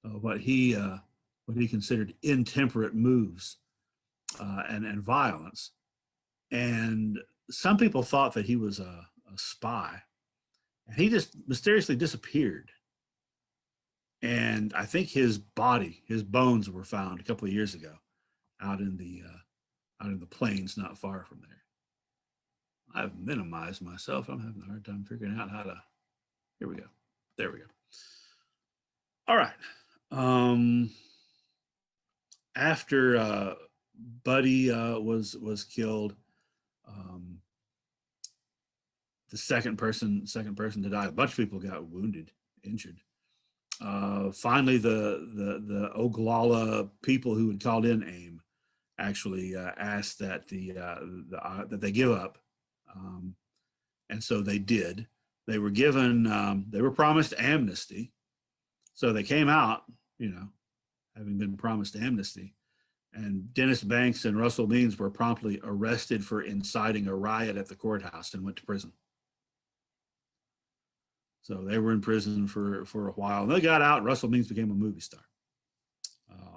what he considered intemperate moves and violence. And some people thought that he was a spy, and he just mysteriously disappeared. And I think his bones were found a couple of years ago out in the plains not far from there. I've minimized myself. I'm having a hard time figuring out how to. Here we go. There we go. All right. After Buddy was killed, the second person to die. A bunch of people got wounded, injured. Finally, the Oglala people who had called in AIM actually asked that that they give up, and so they did. They were given, they were promised amnesty, so they came out, having been promised amnesty. And Dennis Banks and Russell Means were promptly arrested for inciting a riot at the courthouse and went to prison. So they were in prison for a while. They got out. Russell Means became a movie star,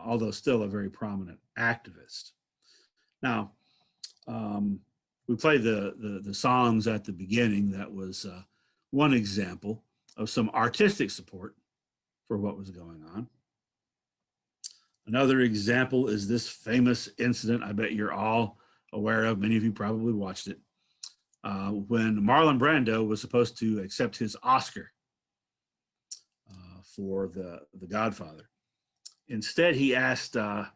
although still a very prominent activist. Now, we played the songs at the beginning. That was one example of some artistic support for what was going on. Another example is this famous incident I bet you're all aware of. Many of you probably watched it. When Marlon Brando was supposed to accept his Oscar for the Godfather. Instead, he asked an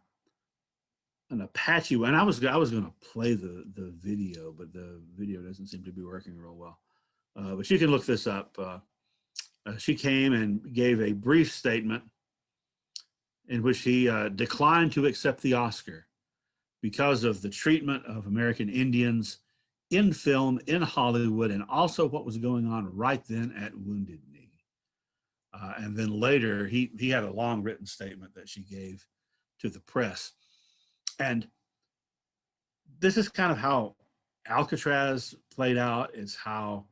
Apache, and I was going to play the video, but the video doesn't seem to be working real well. But you can look this up. She came and gave a brief statement in which he declined to accept the Oscar because of the treatment of American Indians in film, in Hollywood, and also what was going on right then at Wounded Knee. And then later, he had a long written statement that she gave to the press. And this is kind of how Alcatraz played out, is how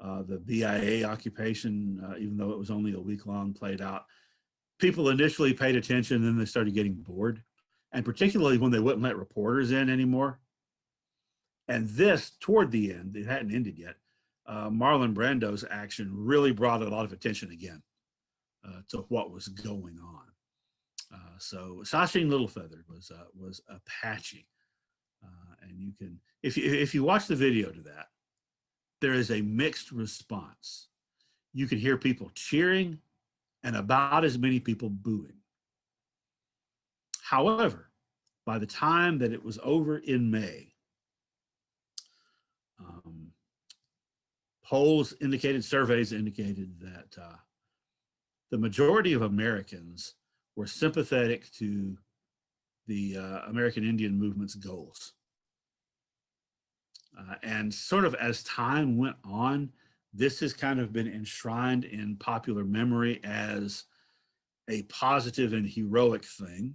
the BIA occupation, even though it was only a week long, played out. People initially paid attention, then they started getting bored. And particularly when they wouldn't let reporters in anymore. And this, toward the end, it hadn't ended yet. Marlon Brando's action really brought a lot of attention again to what was going on. So Sashing Littlefeather was Apache, and you can, if you watch the video to that, there is a mixed response. You can hear people cheering and about as many people booing. However, by the time that it was over in May, polls indicated, surveys indicated that the majority of Americans were sympathetic to the American Indian movement's goals. And sort of as time went on, this has kind of been enshrined in popular memory as a positive and heroic thing.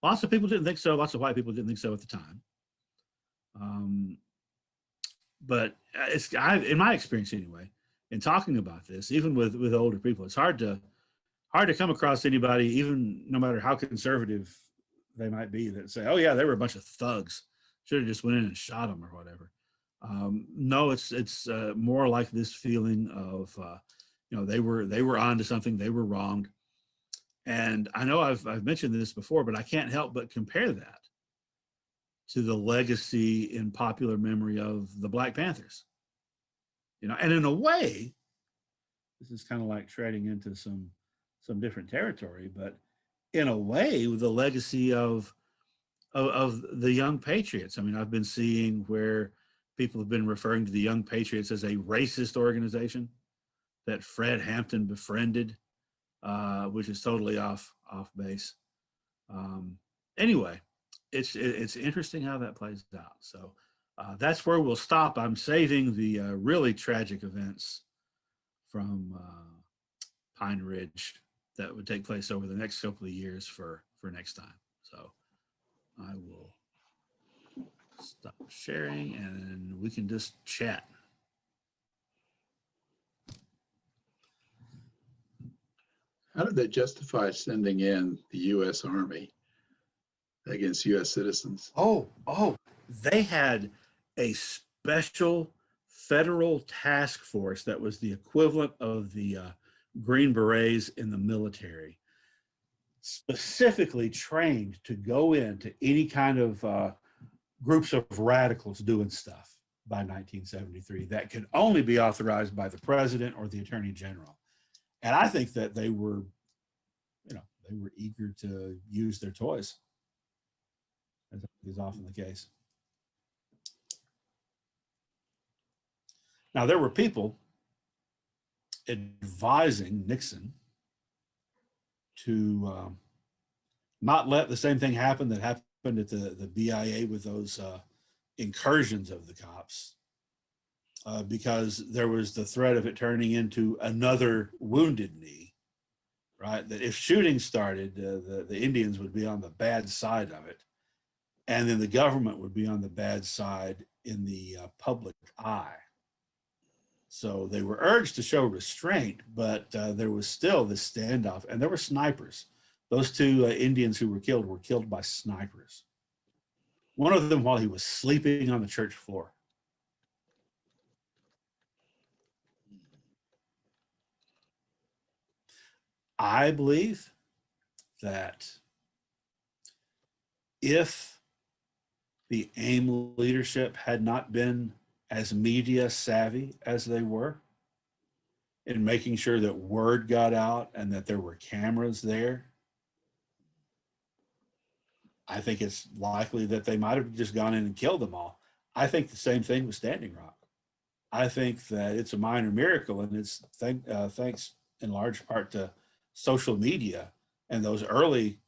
Lots of people didn't think so. Lots of white people didn't think so at the time. But in my experience anyway, in talking about this, even with older people, it's hard to come across anybody, even no matter how conservative they might be, that say, "Oh yeah, they were a bunch of thugs. Should have just went in and shot them or whatever." No, it's more like this feeling of, they were onto something, they were wronged. And I know I've mentioned this before, but I can't help but compare that to the legacy in popular memory of the Black Panthers. And in a way, this is kind of like treading into some different territory, but in a way, the legacy of the Young Patriots. I mean, I've been seeing where people have been referring to the Young Patriots as a racist organization that Fred Hampton befriended, which is totally off base. Anyway, it's interesting how that plays out. So that's where we'll stop. I'm saving the really tragic events from Pine Ridge that would take place over the next couple of years for next time. So I will stop sharing and we can just chat. How did they justify sending in the U.S. Army against U.S. citizens? Oh, they had a special federal task force that was the equivalent of the Green Berets in the military, specifically trained to go into any kind of groups of radicals doing stuff by 1973 that could only be authorized by the president or the attorney general. And I think that they were eager to use their toys, as is often the case. Now, there were people advising Nixon to not let the same thing happen that happened at the BIA with those incursions of the cops, because there was the threat of it turning into another Wounded Knee, right? That if shooting started, the Indians would be on the bad side of it, and then the government would be on the bad side in the public eye. So they were urged to show restraint, but there was still this standoff, and there were snipers. Those two Indians who were killed by snipers. One of them while he was sleeping on the church floor. I believe that if the AIM leadership had not been as media savvy as they were in making sure that word got out and that there were cameras there, I think it's likely that they might have just gone in and killed them all. I think the same thing with Standing Rock. I think that it's a minor miracle, and it's thanks in large part to social media and those early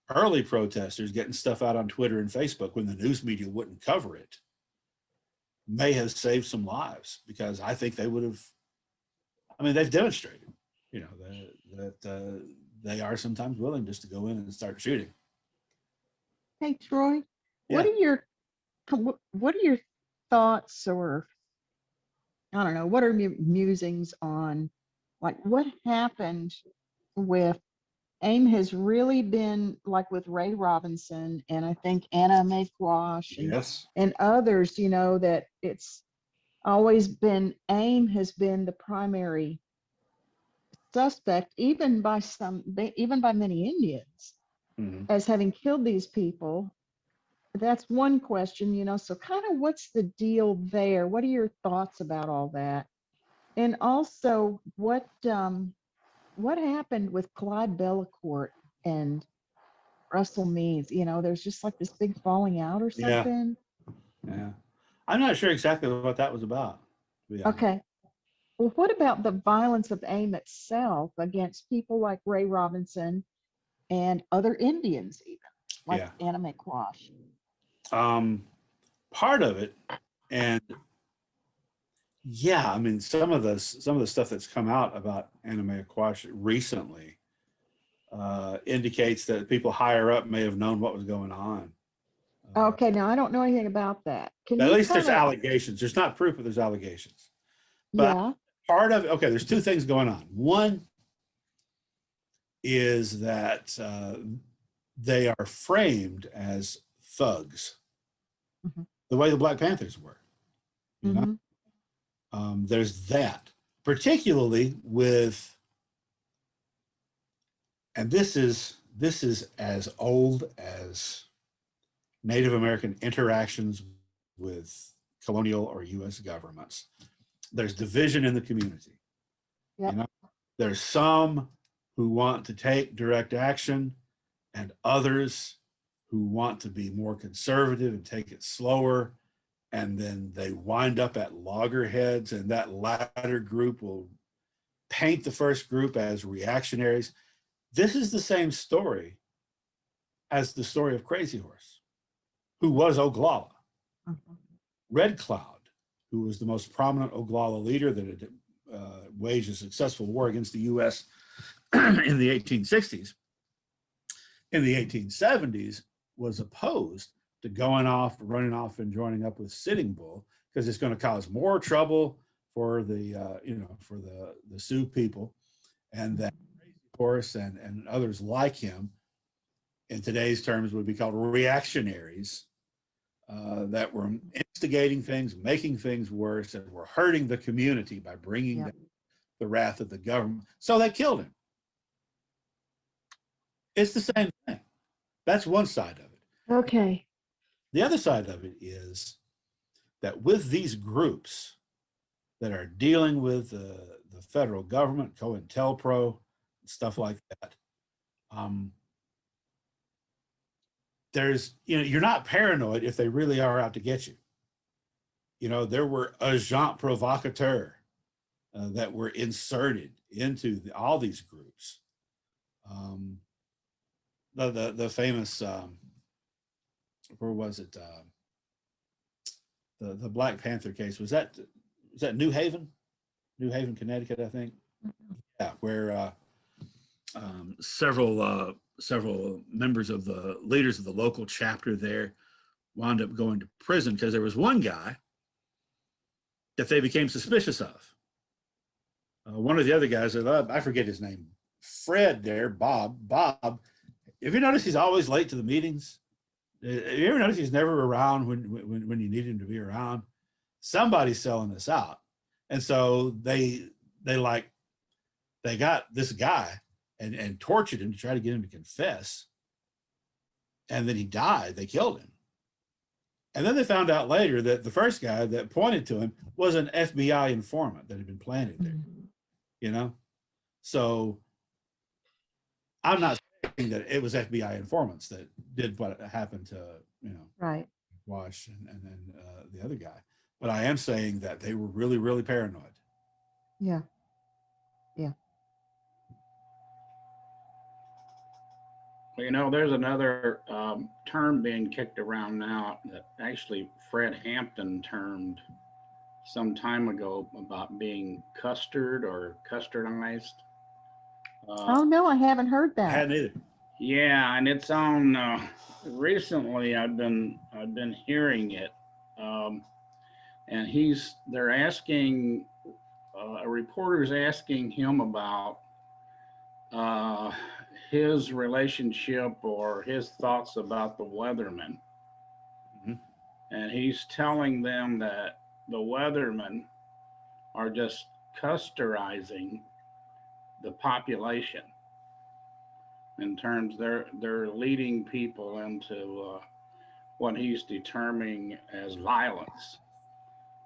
protesters getting stuff out on Twitter and Facebook when the news media wouldn't cover it, may have saved some lives, because I think they would have. I mean, they've demonstrated, that they are sometimes willing just to go in and start shooting. Hey, Troy, Yeah. what are your thoughts, or I don't know, what are your musings on, like, what happened with AIM has really been like with Ray Robinson and I think Anna Mae Quash Yes. and others, you know, that it's always been AIM has been the primary suspect, even by even by many Indians, Mhm. as having killed these people. That's one question, you know. So kind of what's the deal there? What are your thoughts about all that? And also what happened with Clyde Bellacourt and Russell Means? You know, there's just like this big falling out or Yeah. something. Yeah. I'm not sure exactly what that was about, to be honest. Okay. Well, what about the violence of AIM itself against people like Ray Robinson and other Indians, even like Yeah. Anna Mae Quash? Part of it, and yeah, I mean, some of the stuff that's come out about Anna Mae Aquash recently indicates that people higher up may have known what was going on. Okay, now I don't know anything about that. Can At you least there's kind of, allegations. There's not proof, but there's allegations. But yeah, part of it, okay, there's two things going on. One is that they are framed as thugs, Mhm. the way the Black Panthers were. You know, Mhm. there's that, particularly with, and this is as old as Native American interactions with colonial or U.S. governments. There's division in the community. Yep. You know, there's some who want to take direct action, and others who want to be more conservative and take it slower. And then they wind up at loggerheads, and that latter group will paint the first group as reactionaries. This is the same story as the story of Crazy Horse, who was Oglala. Mhm. Red Cloud, who was the most prominent Oglala leader that had waged a successful war against the U.S. in the 1860s, in the 1870s, was opposed to going off, running off, and joining up with Sitting Bull because it's going to cause more trouble for the for the Sioux people, and that Crazy Horse and others like him, in today's terms, would be called reactionaries. That were instigating things, making things worse, and were hurting the community by bringing Yep. down the wrath of the government. So they killed him. It's the same thing. That's one side of it. Okay. The other side of it is that with these groups that are dealing with the federal government, COINTELPRO, stuff like that, there's, you're not paranoid if they really are out to get you. There were agents provocateurs that were inserted into all these groups. The famous, where was it? The Black Panther case, was that New Haven, Connecticut, I think. Yeah, where several members of the leaders of the local chapter there wound up going to prison because there was one guy that they became suspicious of. One of the other guys, I forget his name, Fred there, Bob. If you notice, he's always late to the meetings. You ever notice he's never around when you need him to be around? Somebody's selling this out. And so they got this guy and tortured him to try to get him to confess. And then he died. They killed him. And then they found out later that the first guy that pointed to him was an FBI informant that had been planted there, So I'm not saying that it was FBI informants that did what happened to, Right. Wash and then the other guy. But I am saying that they were really, really paranoid. Yeah. Yeah. Well, there's another term being kicked around now that actually Fred Hampton termed some time ago about being custard or custardized. Oh no, I haven't heard I that. hadn't either. Yeah, and it's on. Recently, I've been hearing it, and they're asking. A reporter's asking him about his relationship or his thoughts about the weathermen. Mhm. And he's telling them that the weathermen are just custorizing the population in terms they're leading people into what he's determining as violence.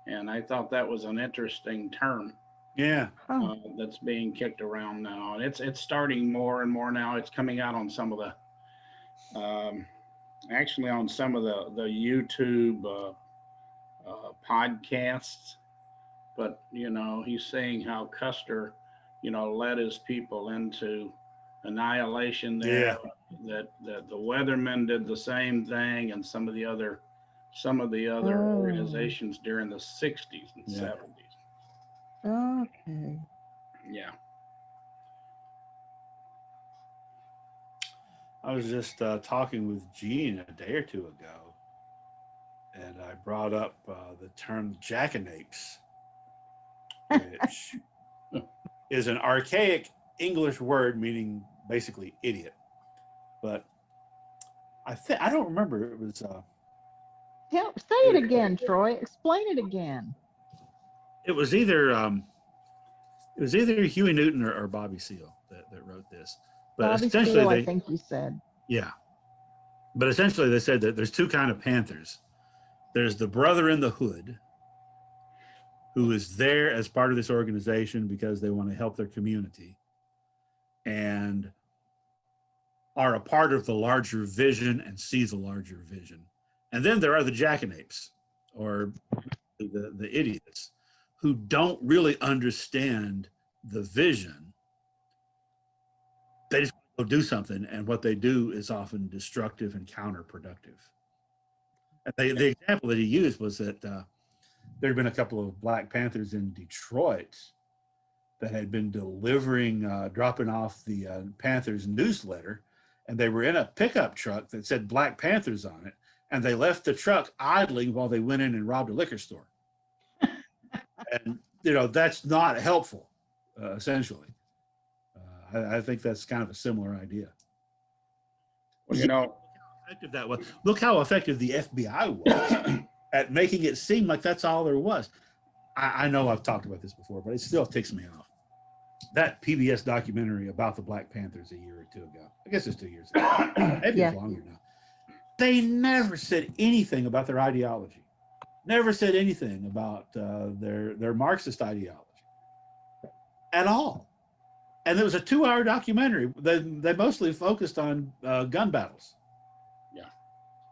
And I thought that was an interesting term Yeah. Oh, that's being kicked around now, and it's starting more and more now. It's coming out on some of the actually on some of the YouTube podcasts. But you know, he's saying how Custer, you know, led his people into annihilation there. Yeah. That the weathermen did the same thing, and some of the other oh, organizations during the 60s and Yeah. 70s. okay. Yeah. I was just talking with Gene a day or two ago, and I brought up the term jackanapes, which is an archaic English word meaning basically idiot. But I don't remember. It was Say it again, Troy. Explain it again. it was either Huey Newton or Bobby Seale that wrote this. But Bobby essentially Steele, I they think you said. yeah. But essentially they said that there's two kind of panthers. There's the brother in the hood, who is there as part of this organization because they want to help their community and are a part of the larger vision and see the larger vision. And then there are the jackanapes, or the idiots, who don't really understand the vision. They just go do something, and what they do is often destructive and counterproductive. And the example that he used was that there had been a couple of Black Panthers in Detroit that had been dropping off the Panthers newsletter, and they were in a pickup truck that said Black Panthers on it, and they left the truck idling while they went in and robbed a liquor store. And you know, that's not helpful. Essentially, I think that's kind of a similar idea. Well, you know, Effective that was. Look how effective the FBI was at making it seem like that's all there was. I know I've talked about this before, but it still ticks me off. That PBS documentary about the Black Panthers a year or two ago, I guess it's 2 years ago, maybe Yeah. it's longer now. They never said anything about their ideology, never said anything about their Marxist ideology at all. And it was a 2-hour documentary. They mostly focused on gun battles. Yeah.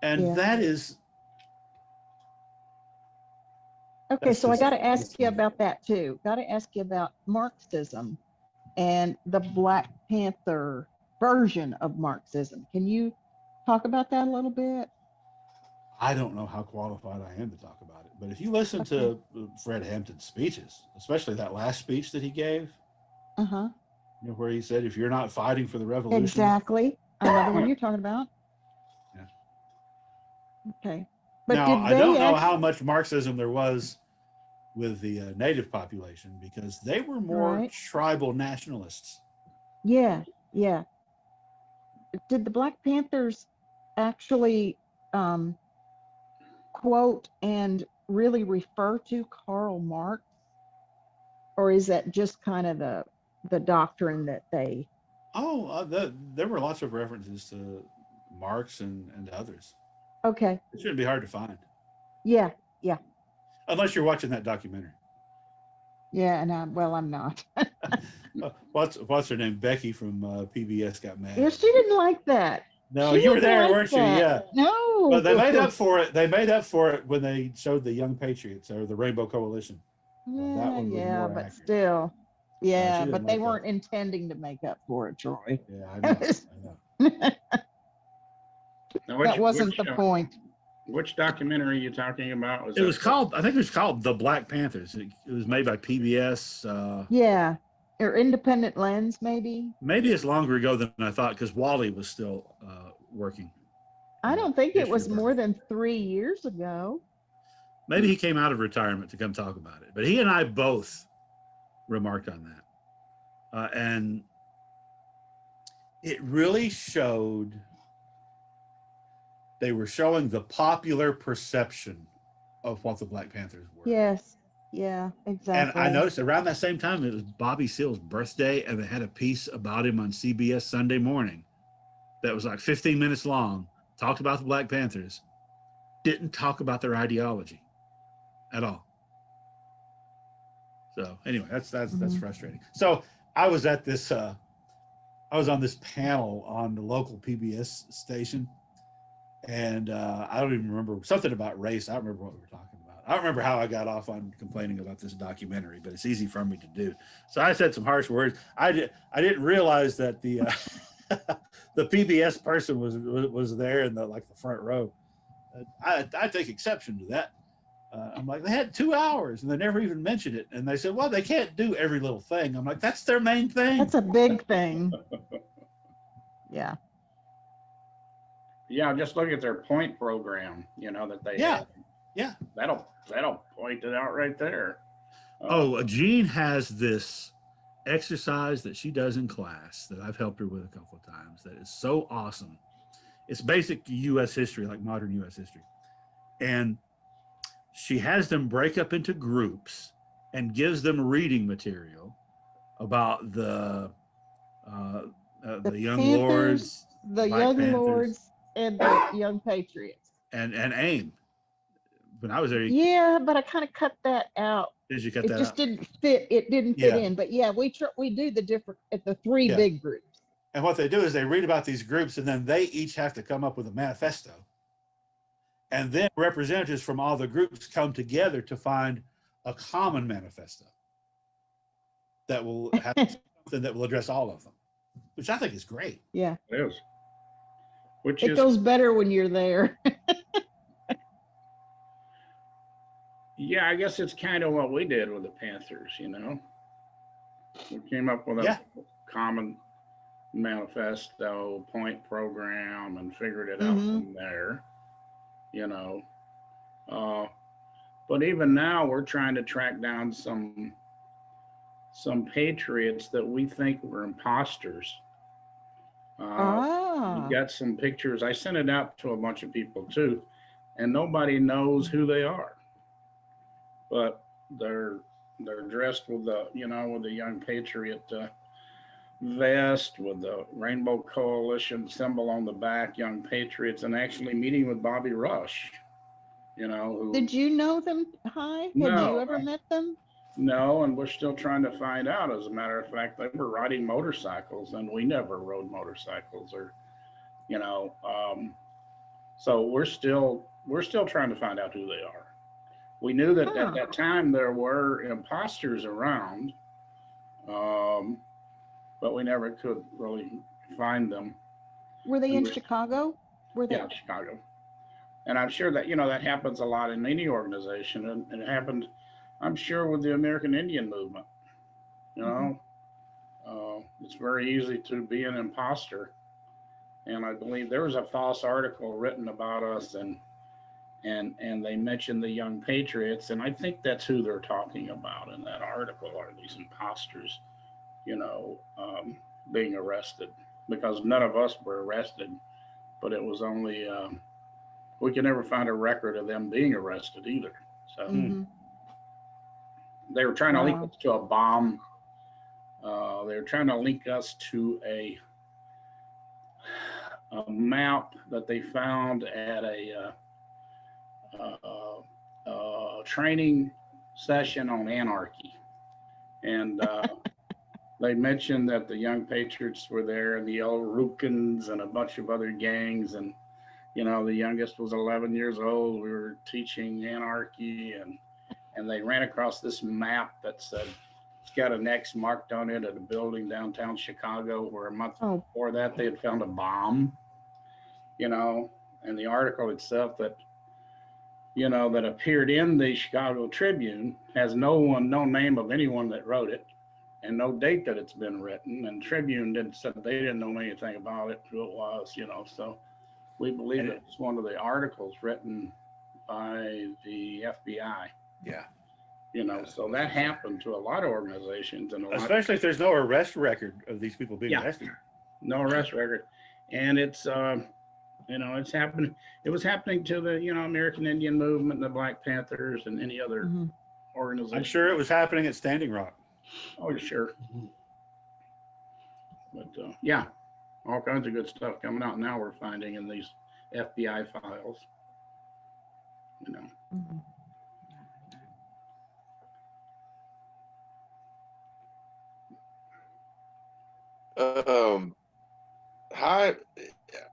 And Yeah. that is. Okay, That's so I just- got to ask that's you funny. about that too. Got to ask you about Marxism and the Black Panther version of Marxism. Can you talk about that a little bit? I don't know how qualified I am to talk about it, but if you listen to Fred Hampton's speeches, especially that last speech that he gave, Uh-huh. you know, where he said, "If you're not fighting for the revolution," Exactly. I know the one you're talking about. Yeah. Okay. But now did I they don't know actually, how much Marxism there was with the native population because they were more Right. tribal nationalists. Yeah, yeah. Did the Black Panthers actually quote and really refer to Karl Marx? Or is that just kind of the doctrine that they Oh, there were lots of references to Marx and others. okay. It shouldn't be hard to find, Yeah, yeah, unless you're watching that documentary. yeah. And I'm not. What's her name? Becky from PBS got mad. Yeah, she didn't like that. No, She you were didn't there, like weren't you? that. Yeah. No. But they made up for it. They made up for it when they showed the Young Patriots or the Rainbow Coalition. That Yeah, one was yeah, more but accurate. still. She Yeah, didn't but they like that. weren't intending to make up for it, Troy. Yeah, I know. I know. now That wasn't the point. which documentary are you talking about? It was called. I think it was called The Black Panthers. It was made by PBS. Yeah. Or Independent Lens, maybe. Maybe it's longer ago than I thought because Wally was still working. I don't think it History was more department. than 3 years ago. Maybe he came out of retirement to come talk about it. But he and I both remarked on that. And it really showed, they were showing the popular perception of what the Black Panthers were. Yes. Yeah, And I exactly. noticed around that same time, it was Bobby Seale's birthday, and they had a piece about him on CBS Sunday morning that was like 15 minutes long, talked about the Black Panthers, didn't talk about their ideology at all. So anyway, that's Mhm. frustrating. So I was at this, I was on this panel on the local PBS station, and I don't even remember, something about race. I don't remember what we were talking about. I don't remember how I got off on complaining about this documentary, but it's easy for me to do. So I said some harsh words. I didn't realize that the the PBS person was there in the front row. I take exception to that. I'm like, they had 2 hours and they never even mentioned it. And they said, well, they can't do every little thing. I'm like, that's their main thing. That's a big thing. Yeah. Yeah, just look at their point program, that they Yeah. have. Yeah. That'll point it out right there. Jean has this exercise that she does in class that I've helped her with a couple of times that is so awesome. It's basic U.S. history, like modern U.S. history. And she has them break up into groups and gives them reading material about the young Panthers, lords, the Black young Panthers, lords, and the young patriots. and AIM. When I was there, Yeah, but I kind of cut that out. did you cut It that just out? didn't fit. It didn't fit Yeah. in. But yeah, we do the different at the three Yeah. big groups. And what they do is they read about these groups, and then they each have to come up with a manifesto. And then representatives from all the groups come together to find a common manifesto that will have something that will address all of them, which I think is great. Yeah. It is. Which It is, goes better when you're there. yeah, I guess it's kind of what we did with the Panthers, We came up with a common manifesto, point program, and figured it out from there, But even now, we're trying to track down some patriots that we think were imposters. We've got some pictures. I sent it out to a bunch of people too, and nobody knows who they are. But they're dressed with the with the Young Patriot vest with the Rainbow Coalition symbol on the back, Young Patriots, and actually meeting with Bobby Rush. Who, Did you know them, Hi? Had you ever met them? No, and we're still trying to find out. As a matter of fact, they were riding motorcycles, and we never rode motorcycles, or so we're still trying to find out who they are. We knew that at that time there were imposters around, but we never could really find them. Were they in Chicago? Were they? Yeah, Chicago. And I'm sure that that happens a lot in any organization, and it happened, I'm sure, with the American Indian movement. It's very easy to be an imposter, and I believe there was a false article written about us, and they mentioned the Young Patriots, and I think that's who they're talking about in that article, are these imposters, being arrested, because none of us were arrested, but it was only we could never find a record of them being arrested either. So they were trying to link us to a bomb. They were trying to link us to a map that they found at a training session on anarchy. And they mentioned that the Young Patriots were there, and the El Rukins and a bunch of other gangs. And, the youngest was 11 years old. We were teaching anarchy, and they ran across this map that said, it's got an X marked on it at a building downtown Chicago, where a month before that they had found a bomb, and the article itself that appeared in the Chicago Tribune has no name of anyone that wrote it, and no date that it's been written. And Tribune said they didn't know anything about it, who it was, so we believe it's one of the articles written by the FBI. Yeah. So that happened to a lot of organizations, and especially if there's no arrest record of these people being arrested. no arrest record. And it's, it's happening. It was happening to the, American Indian movement, and the Black Panthers, and any other organization. I'm sure it was happening at Standing Rock. Oh, sure. But yeah, all kinds of good stuff coming out now. We're finding in these FBI files. Hi,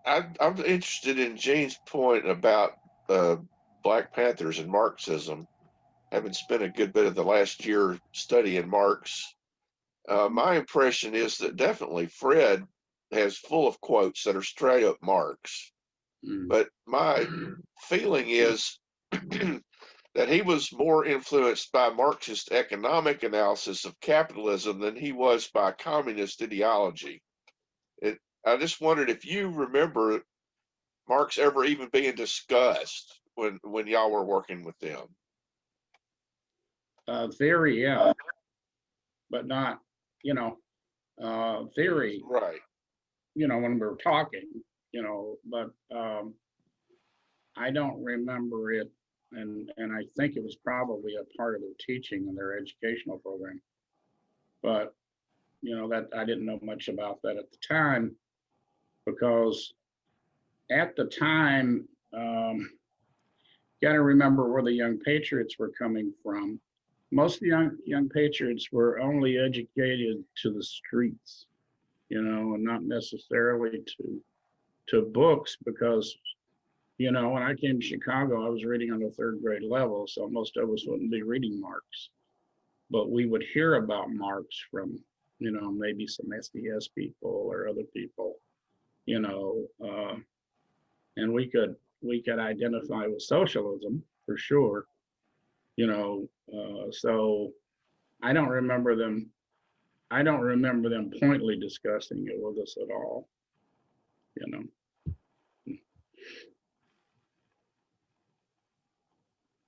I'm interested in Gene's point about Black Panthers and Marxism. Having spent a good bit of the last year studying Marx, my impression is that definitely Fred has full of quotes that are straight up Marx. But my feeling is that he was more influenced by Marxist economic analysis of capitalism than he was by communist ideology. I just wondered if you remember Marx ever even being discussed when y'all were working with them. Theory, yeah, but not, theory. Right. When we were talking, but I don't remember it, and I think it was probably a part of their teaching in their educational program. But that I didn't know much about that at the time, because at the time, got to remember where the Young Patriots were coming from. Most of the young patriots were only educated to the streets, and not necessarily to books, because, when I came to Chicago, I was reading on the third grade level, so most of us wouldn't be reading Marx. But we would hear about Marx from, maybe some SDS people or other people, and we could identify with socialism for sure. So I don't remember them pointedly discussing it with us at all.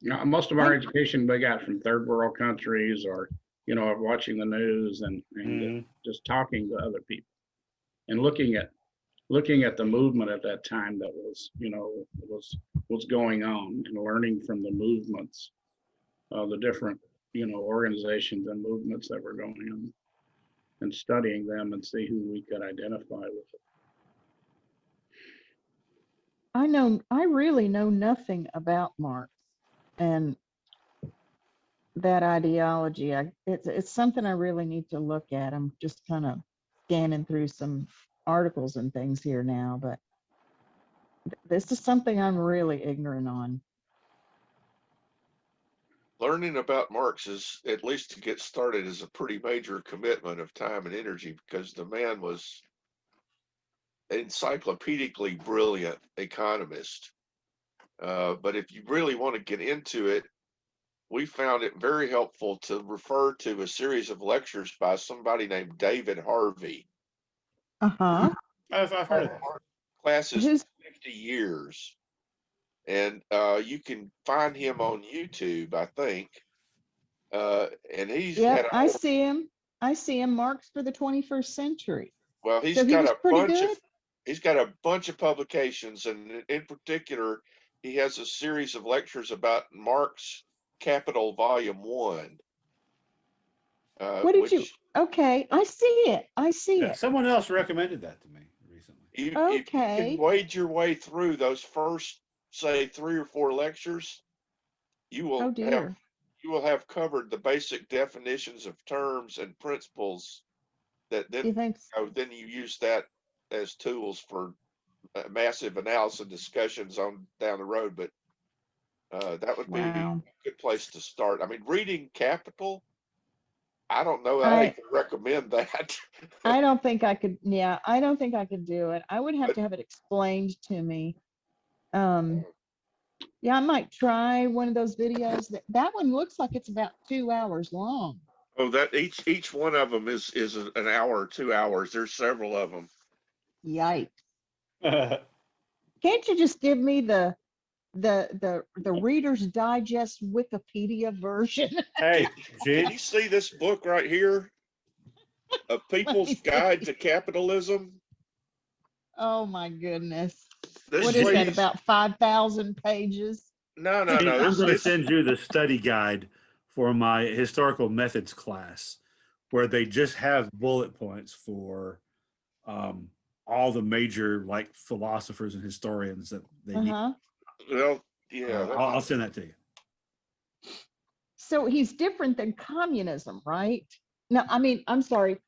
Now, most of our education we got from third world countries, or watching the news and just talking to other people and looking at the movement at that time that was was going on, and learning from the movements, the different organizations and movements that were going on, and studying them and see who we could identify with. I really know nothing about Marx and that ideology. It's something I really need to look at. I'm just kind of scanning through some articles and things here now, but this is something I'm really ignorant on. Learning about Marx is, at least to get started, is a pretty major commitment of time and energy, because the man was encyclopedically brilliant economist. But if you really want to get into it, we found it very helpful to refer to a series of lectures by somebody named David Harvey. I've heard of that. Classes 50 years. And you can find him on YouTube, I think. And he's Yeah, I see him. Marx for the 21st century. Well, he's so got he's got a bunch of publications, and in particular, he has a series of lectures about Marx Capital Volume 1. What did you? Okay, I see it. it. Someone else recommended that to me recently. If you can wade your way through those first, say, 3 or 4 lectures, you will have covered the basic definitions of terms and principles that then you use that as tools for massive analysis discussions on down the road. But that would be a good place to start. I mean, reading Capital, I don't know. I even recommend that. I don't think I could. Yeah, I don't think I could do it. I would have to have it explained to me. Yeah, I might try one of those videos. That one looks like it's about 2 hours long. Oh, that each one of them is an hour or 2 hours. There's several of them. Yikes! Can't you just give me the Reader's Digest Wikipedia version? Hey, can you see this book right here? A People's Guide to Capitalism. Oh my goodness. This What is that, ladies, about 5,000 pages? no, Gene, I'm this going to it's send you the study guide for my historical methods class, where they just have bullet points for all the major like philosophers and historians that they need. Uh-huh. well, yeah, I'll send that to you. So he's different than communism, right? No, I mean, I'm sorry,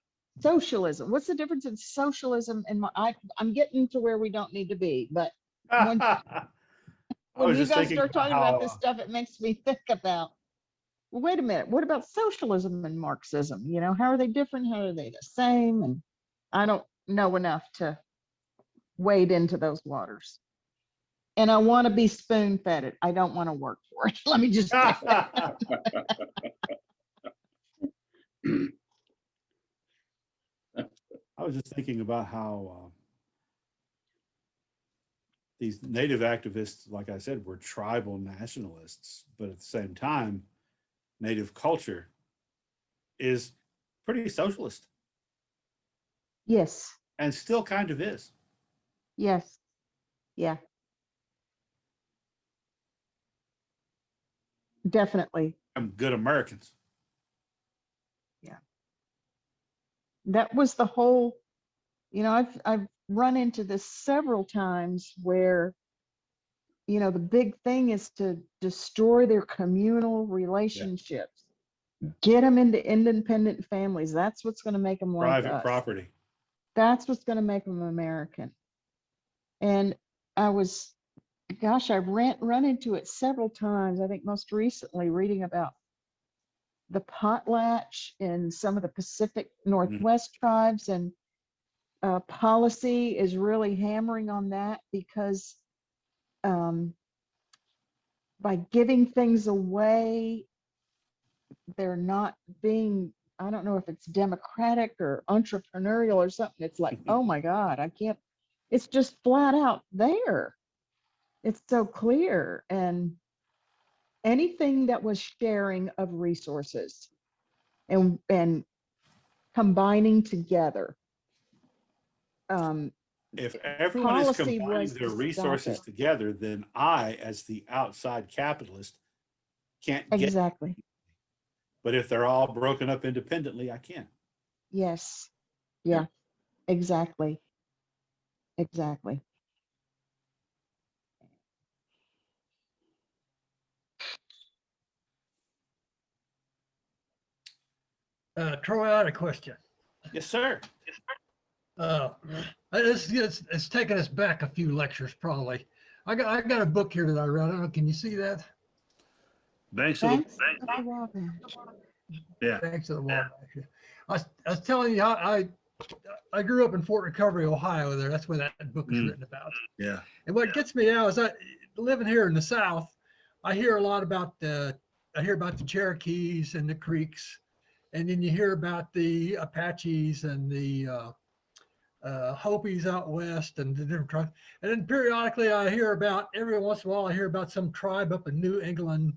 socialism. What's the difference in socialism and I'm getting to where we don't need to be, but when I when was you just guys thinking start about talking about how this stuff, it makes me think about, well, wait a minute, what about socialism and Marxism? You know, how are they different? How are they the same? And I don't know enough to wade into those waters. And I want to be spoon fed it. I don't want to work for it. Let me just say that. I was just thinking about how these native activists, like I said, were tribal nationalists, but at the same time, native culture is pretty socialist Yes, and still kind of is. yes, yeah, definitely. Good Americans. Yeah. That was the whole, you know, I've run into this several times where, you know, the big thing is to destroy their communal relationships. Get them into independent families. That's what's going to make them like Private us. property. That's what's going to make them American. And I was, gosh, I've run into it several times. I think most recently reading about the potlatch in some of the Pacific Northwest tribes, and policy is really hammering on that because by giving things away, they're not being, I don't know if it's democratic or entrepreneurial or something. It's like, oh my God, I can't, it's just flat out there. It's so clear. And anything that was sharing of resources and combining together, If everyone is policy combining was their to stop resources it. together, then I, as the outside capitalist, can't get. Exactly. But if they're all broken up independently, I can. Yes. Yeah, exactly. Exactly. Troy, I had a question. Yes, sir. It's taken us back a few lectures, probably. I got a book here that I read. I don't know, can you see that? Banks of the, Thanks. to Robin. yeah. Thanks to the water. I was telling you, I grew up in Fort Recovery, Ohio. There, that's where that book is written about. Yeah. And what gets me now is living here in the South, I hear a lot about the Cherokees and the Creeks, and then you hear about the Apaches and the Hopis out west and the different tribes. And then periodically every once in a while, I hear about some tribe up in New England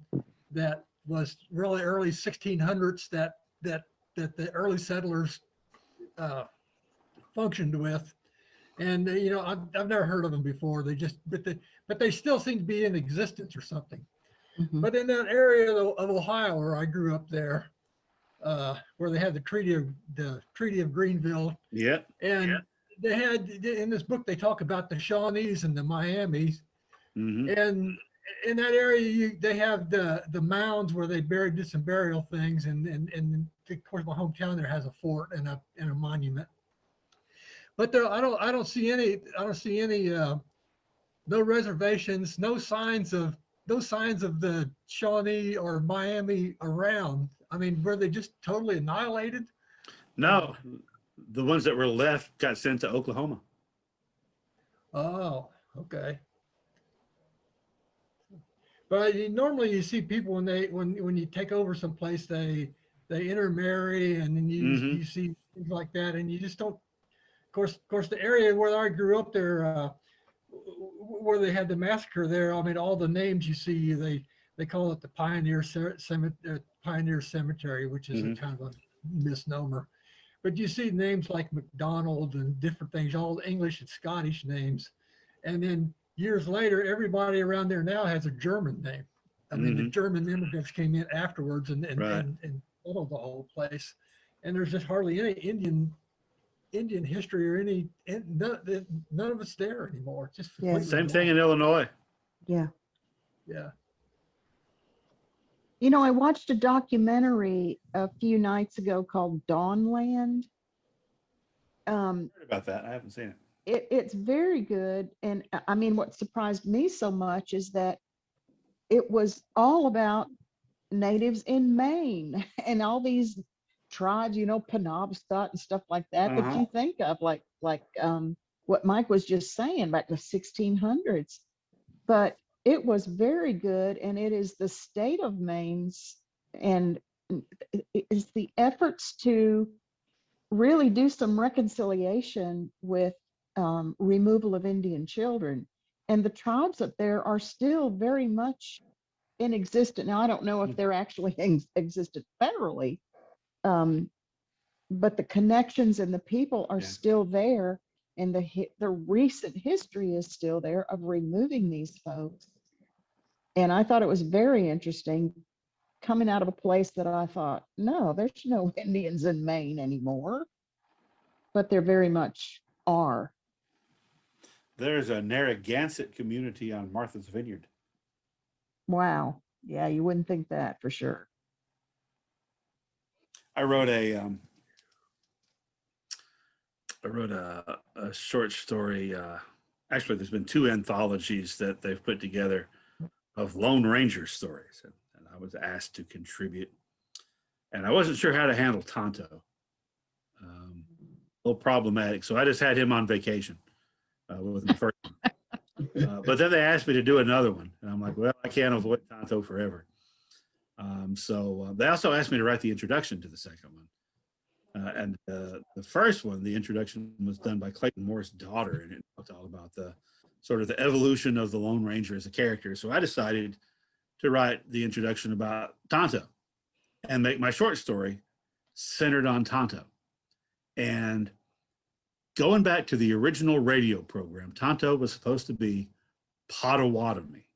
that was really early 1600s that the early settlers functioned with. And you know, I've never heard of them before. But they still seem to be in existence or something. Mhm. But in that area of Ohio where I grew up there, where they had the Treaty of Greenville, Yeah. and they had in this book they talk about the Shawnees and the Miamis, and in that area they have the mounds where they buried some burial things, and of course my hometown there has a fort and a monument. But there, I don't see any no reservations, no signs of the Shawnee or Miami around. I mean, were they just totally annihilated? No, the ones that were left got sent to Oklahoma. Oh, okay. But normally you see people when you take over some place, they intermarry, and then you see things like that, and you just don't. Of course, the area where I grew up there, where they had the massacre there, I mean, all the names you see, they call it the Pioneer Cemetery, which is a kind of a misnomer. but you see names like McDonald and different things, all English and Scottish names. And then years later, everybody around there now has a German name. I mean, the German immigrants came in afterwards and Right. settled the whole place. And there's just hardly any Indian history or none of it's there anymore. Just Yeah. completely Same thing gone. in Illinois. Yeah. Yeah. You know, I watched a documentary a few nights ago called Dawnland. Heard about that. I haven't seen it. It's very good. And I mean, what surprised me so much is that it was all about natives in Maine and all these tribes, you know, Penobscot and stuff like that, that you think of, like what Mike was just saying, back to 1600s. But it was very good, and it is the state of Maine's, and it is the efforts to really do some reconciliation with removal of Indian children. And the tribes up there are still very much in existence. Now, I don't know if they're actually existed federally, but the connections and the people are still there, and the recent history is still there of removing these folks. And I thought it was very interesting, coming out of a place that I thought, no, there's no Indians in Maine anymore, but there very much are. There's a Narragansett community on Martha's Vineyard. Wow. Yeah, you wouldn't think that for sure. I wrote a short story. Actually, there's been 2 anthologies that they've put together of Lone Ranger stories, and I was asked to contribute. And I wasn't sure how to handle Tonto. A little problematic, so I just had him on vacation with my first one. But then they asked me to do another one, and I'm like, well, I can't avoid Tonto forever. So they also asked me to write the introduction to the second one. And the first one, the introduction, was done by Clayton Moore's daughter, and it talked all about the sort of the evolution of the Lone Ranger as a character. So I decided to write the introduction about Tonto and make my short story centered on Tonto. And going back to the original radio program, Tonto was supposed to be Potawatomi.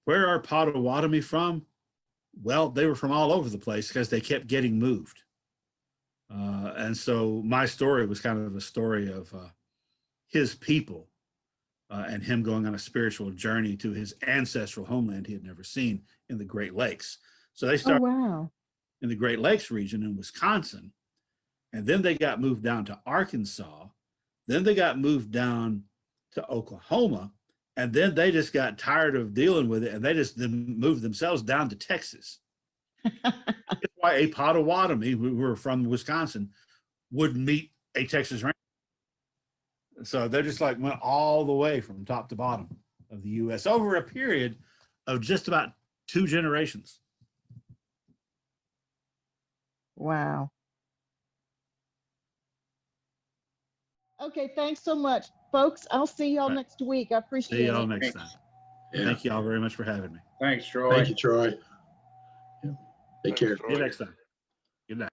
Where are Potawatomi from? Well, they were from all over the place because they kept getting moved. And so my story was kind of a story of his people and him going on a spiritual journey to his ancestral homeland he had never seen in the Great Lakes. So they started in the Great Lakes region in Wisconsin, and then they got moved down to Arkansas. Then they got moved down to Oklahoma, and then they just got tired of dealing with it, and they just moved themselves down to Texas. That's why a Potawatomi who were from Wisconsin would meet a Texas Ranger. So they're just like went all the way from top to bottom of the U.S. over a period of just about 2 generations. Wow. Okay, thanks so much, folks. I'll see y'all next week. I appreciate it. See y'all next time. Yeah. Thank you all very much for having me. Thanks, Troy. Thank you, Troy. Yeah. Take care. See you next time. Good night.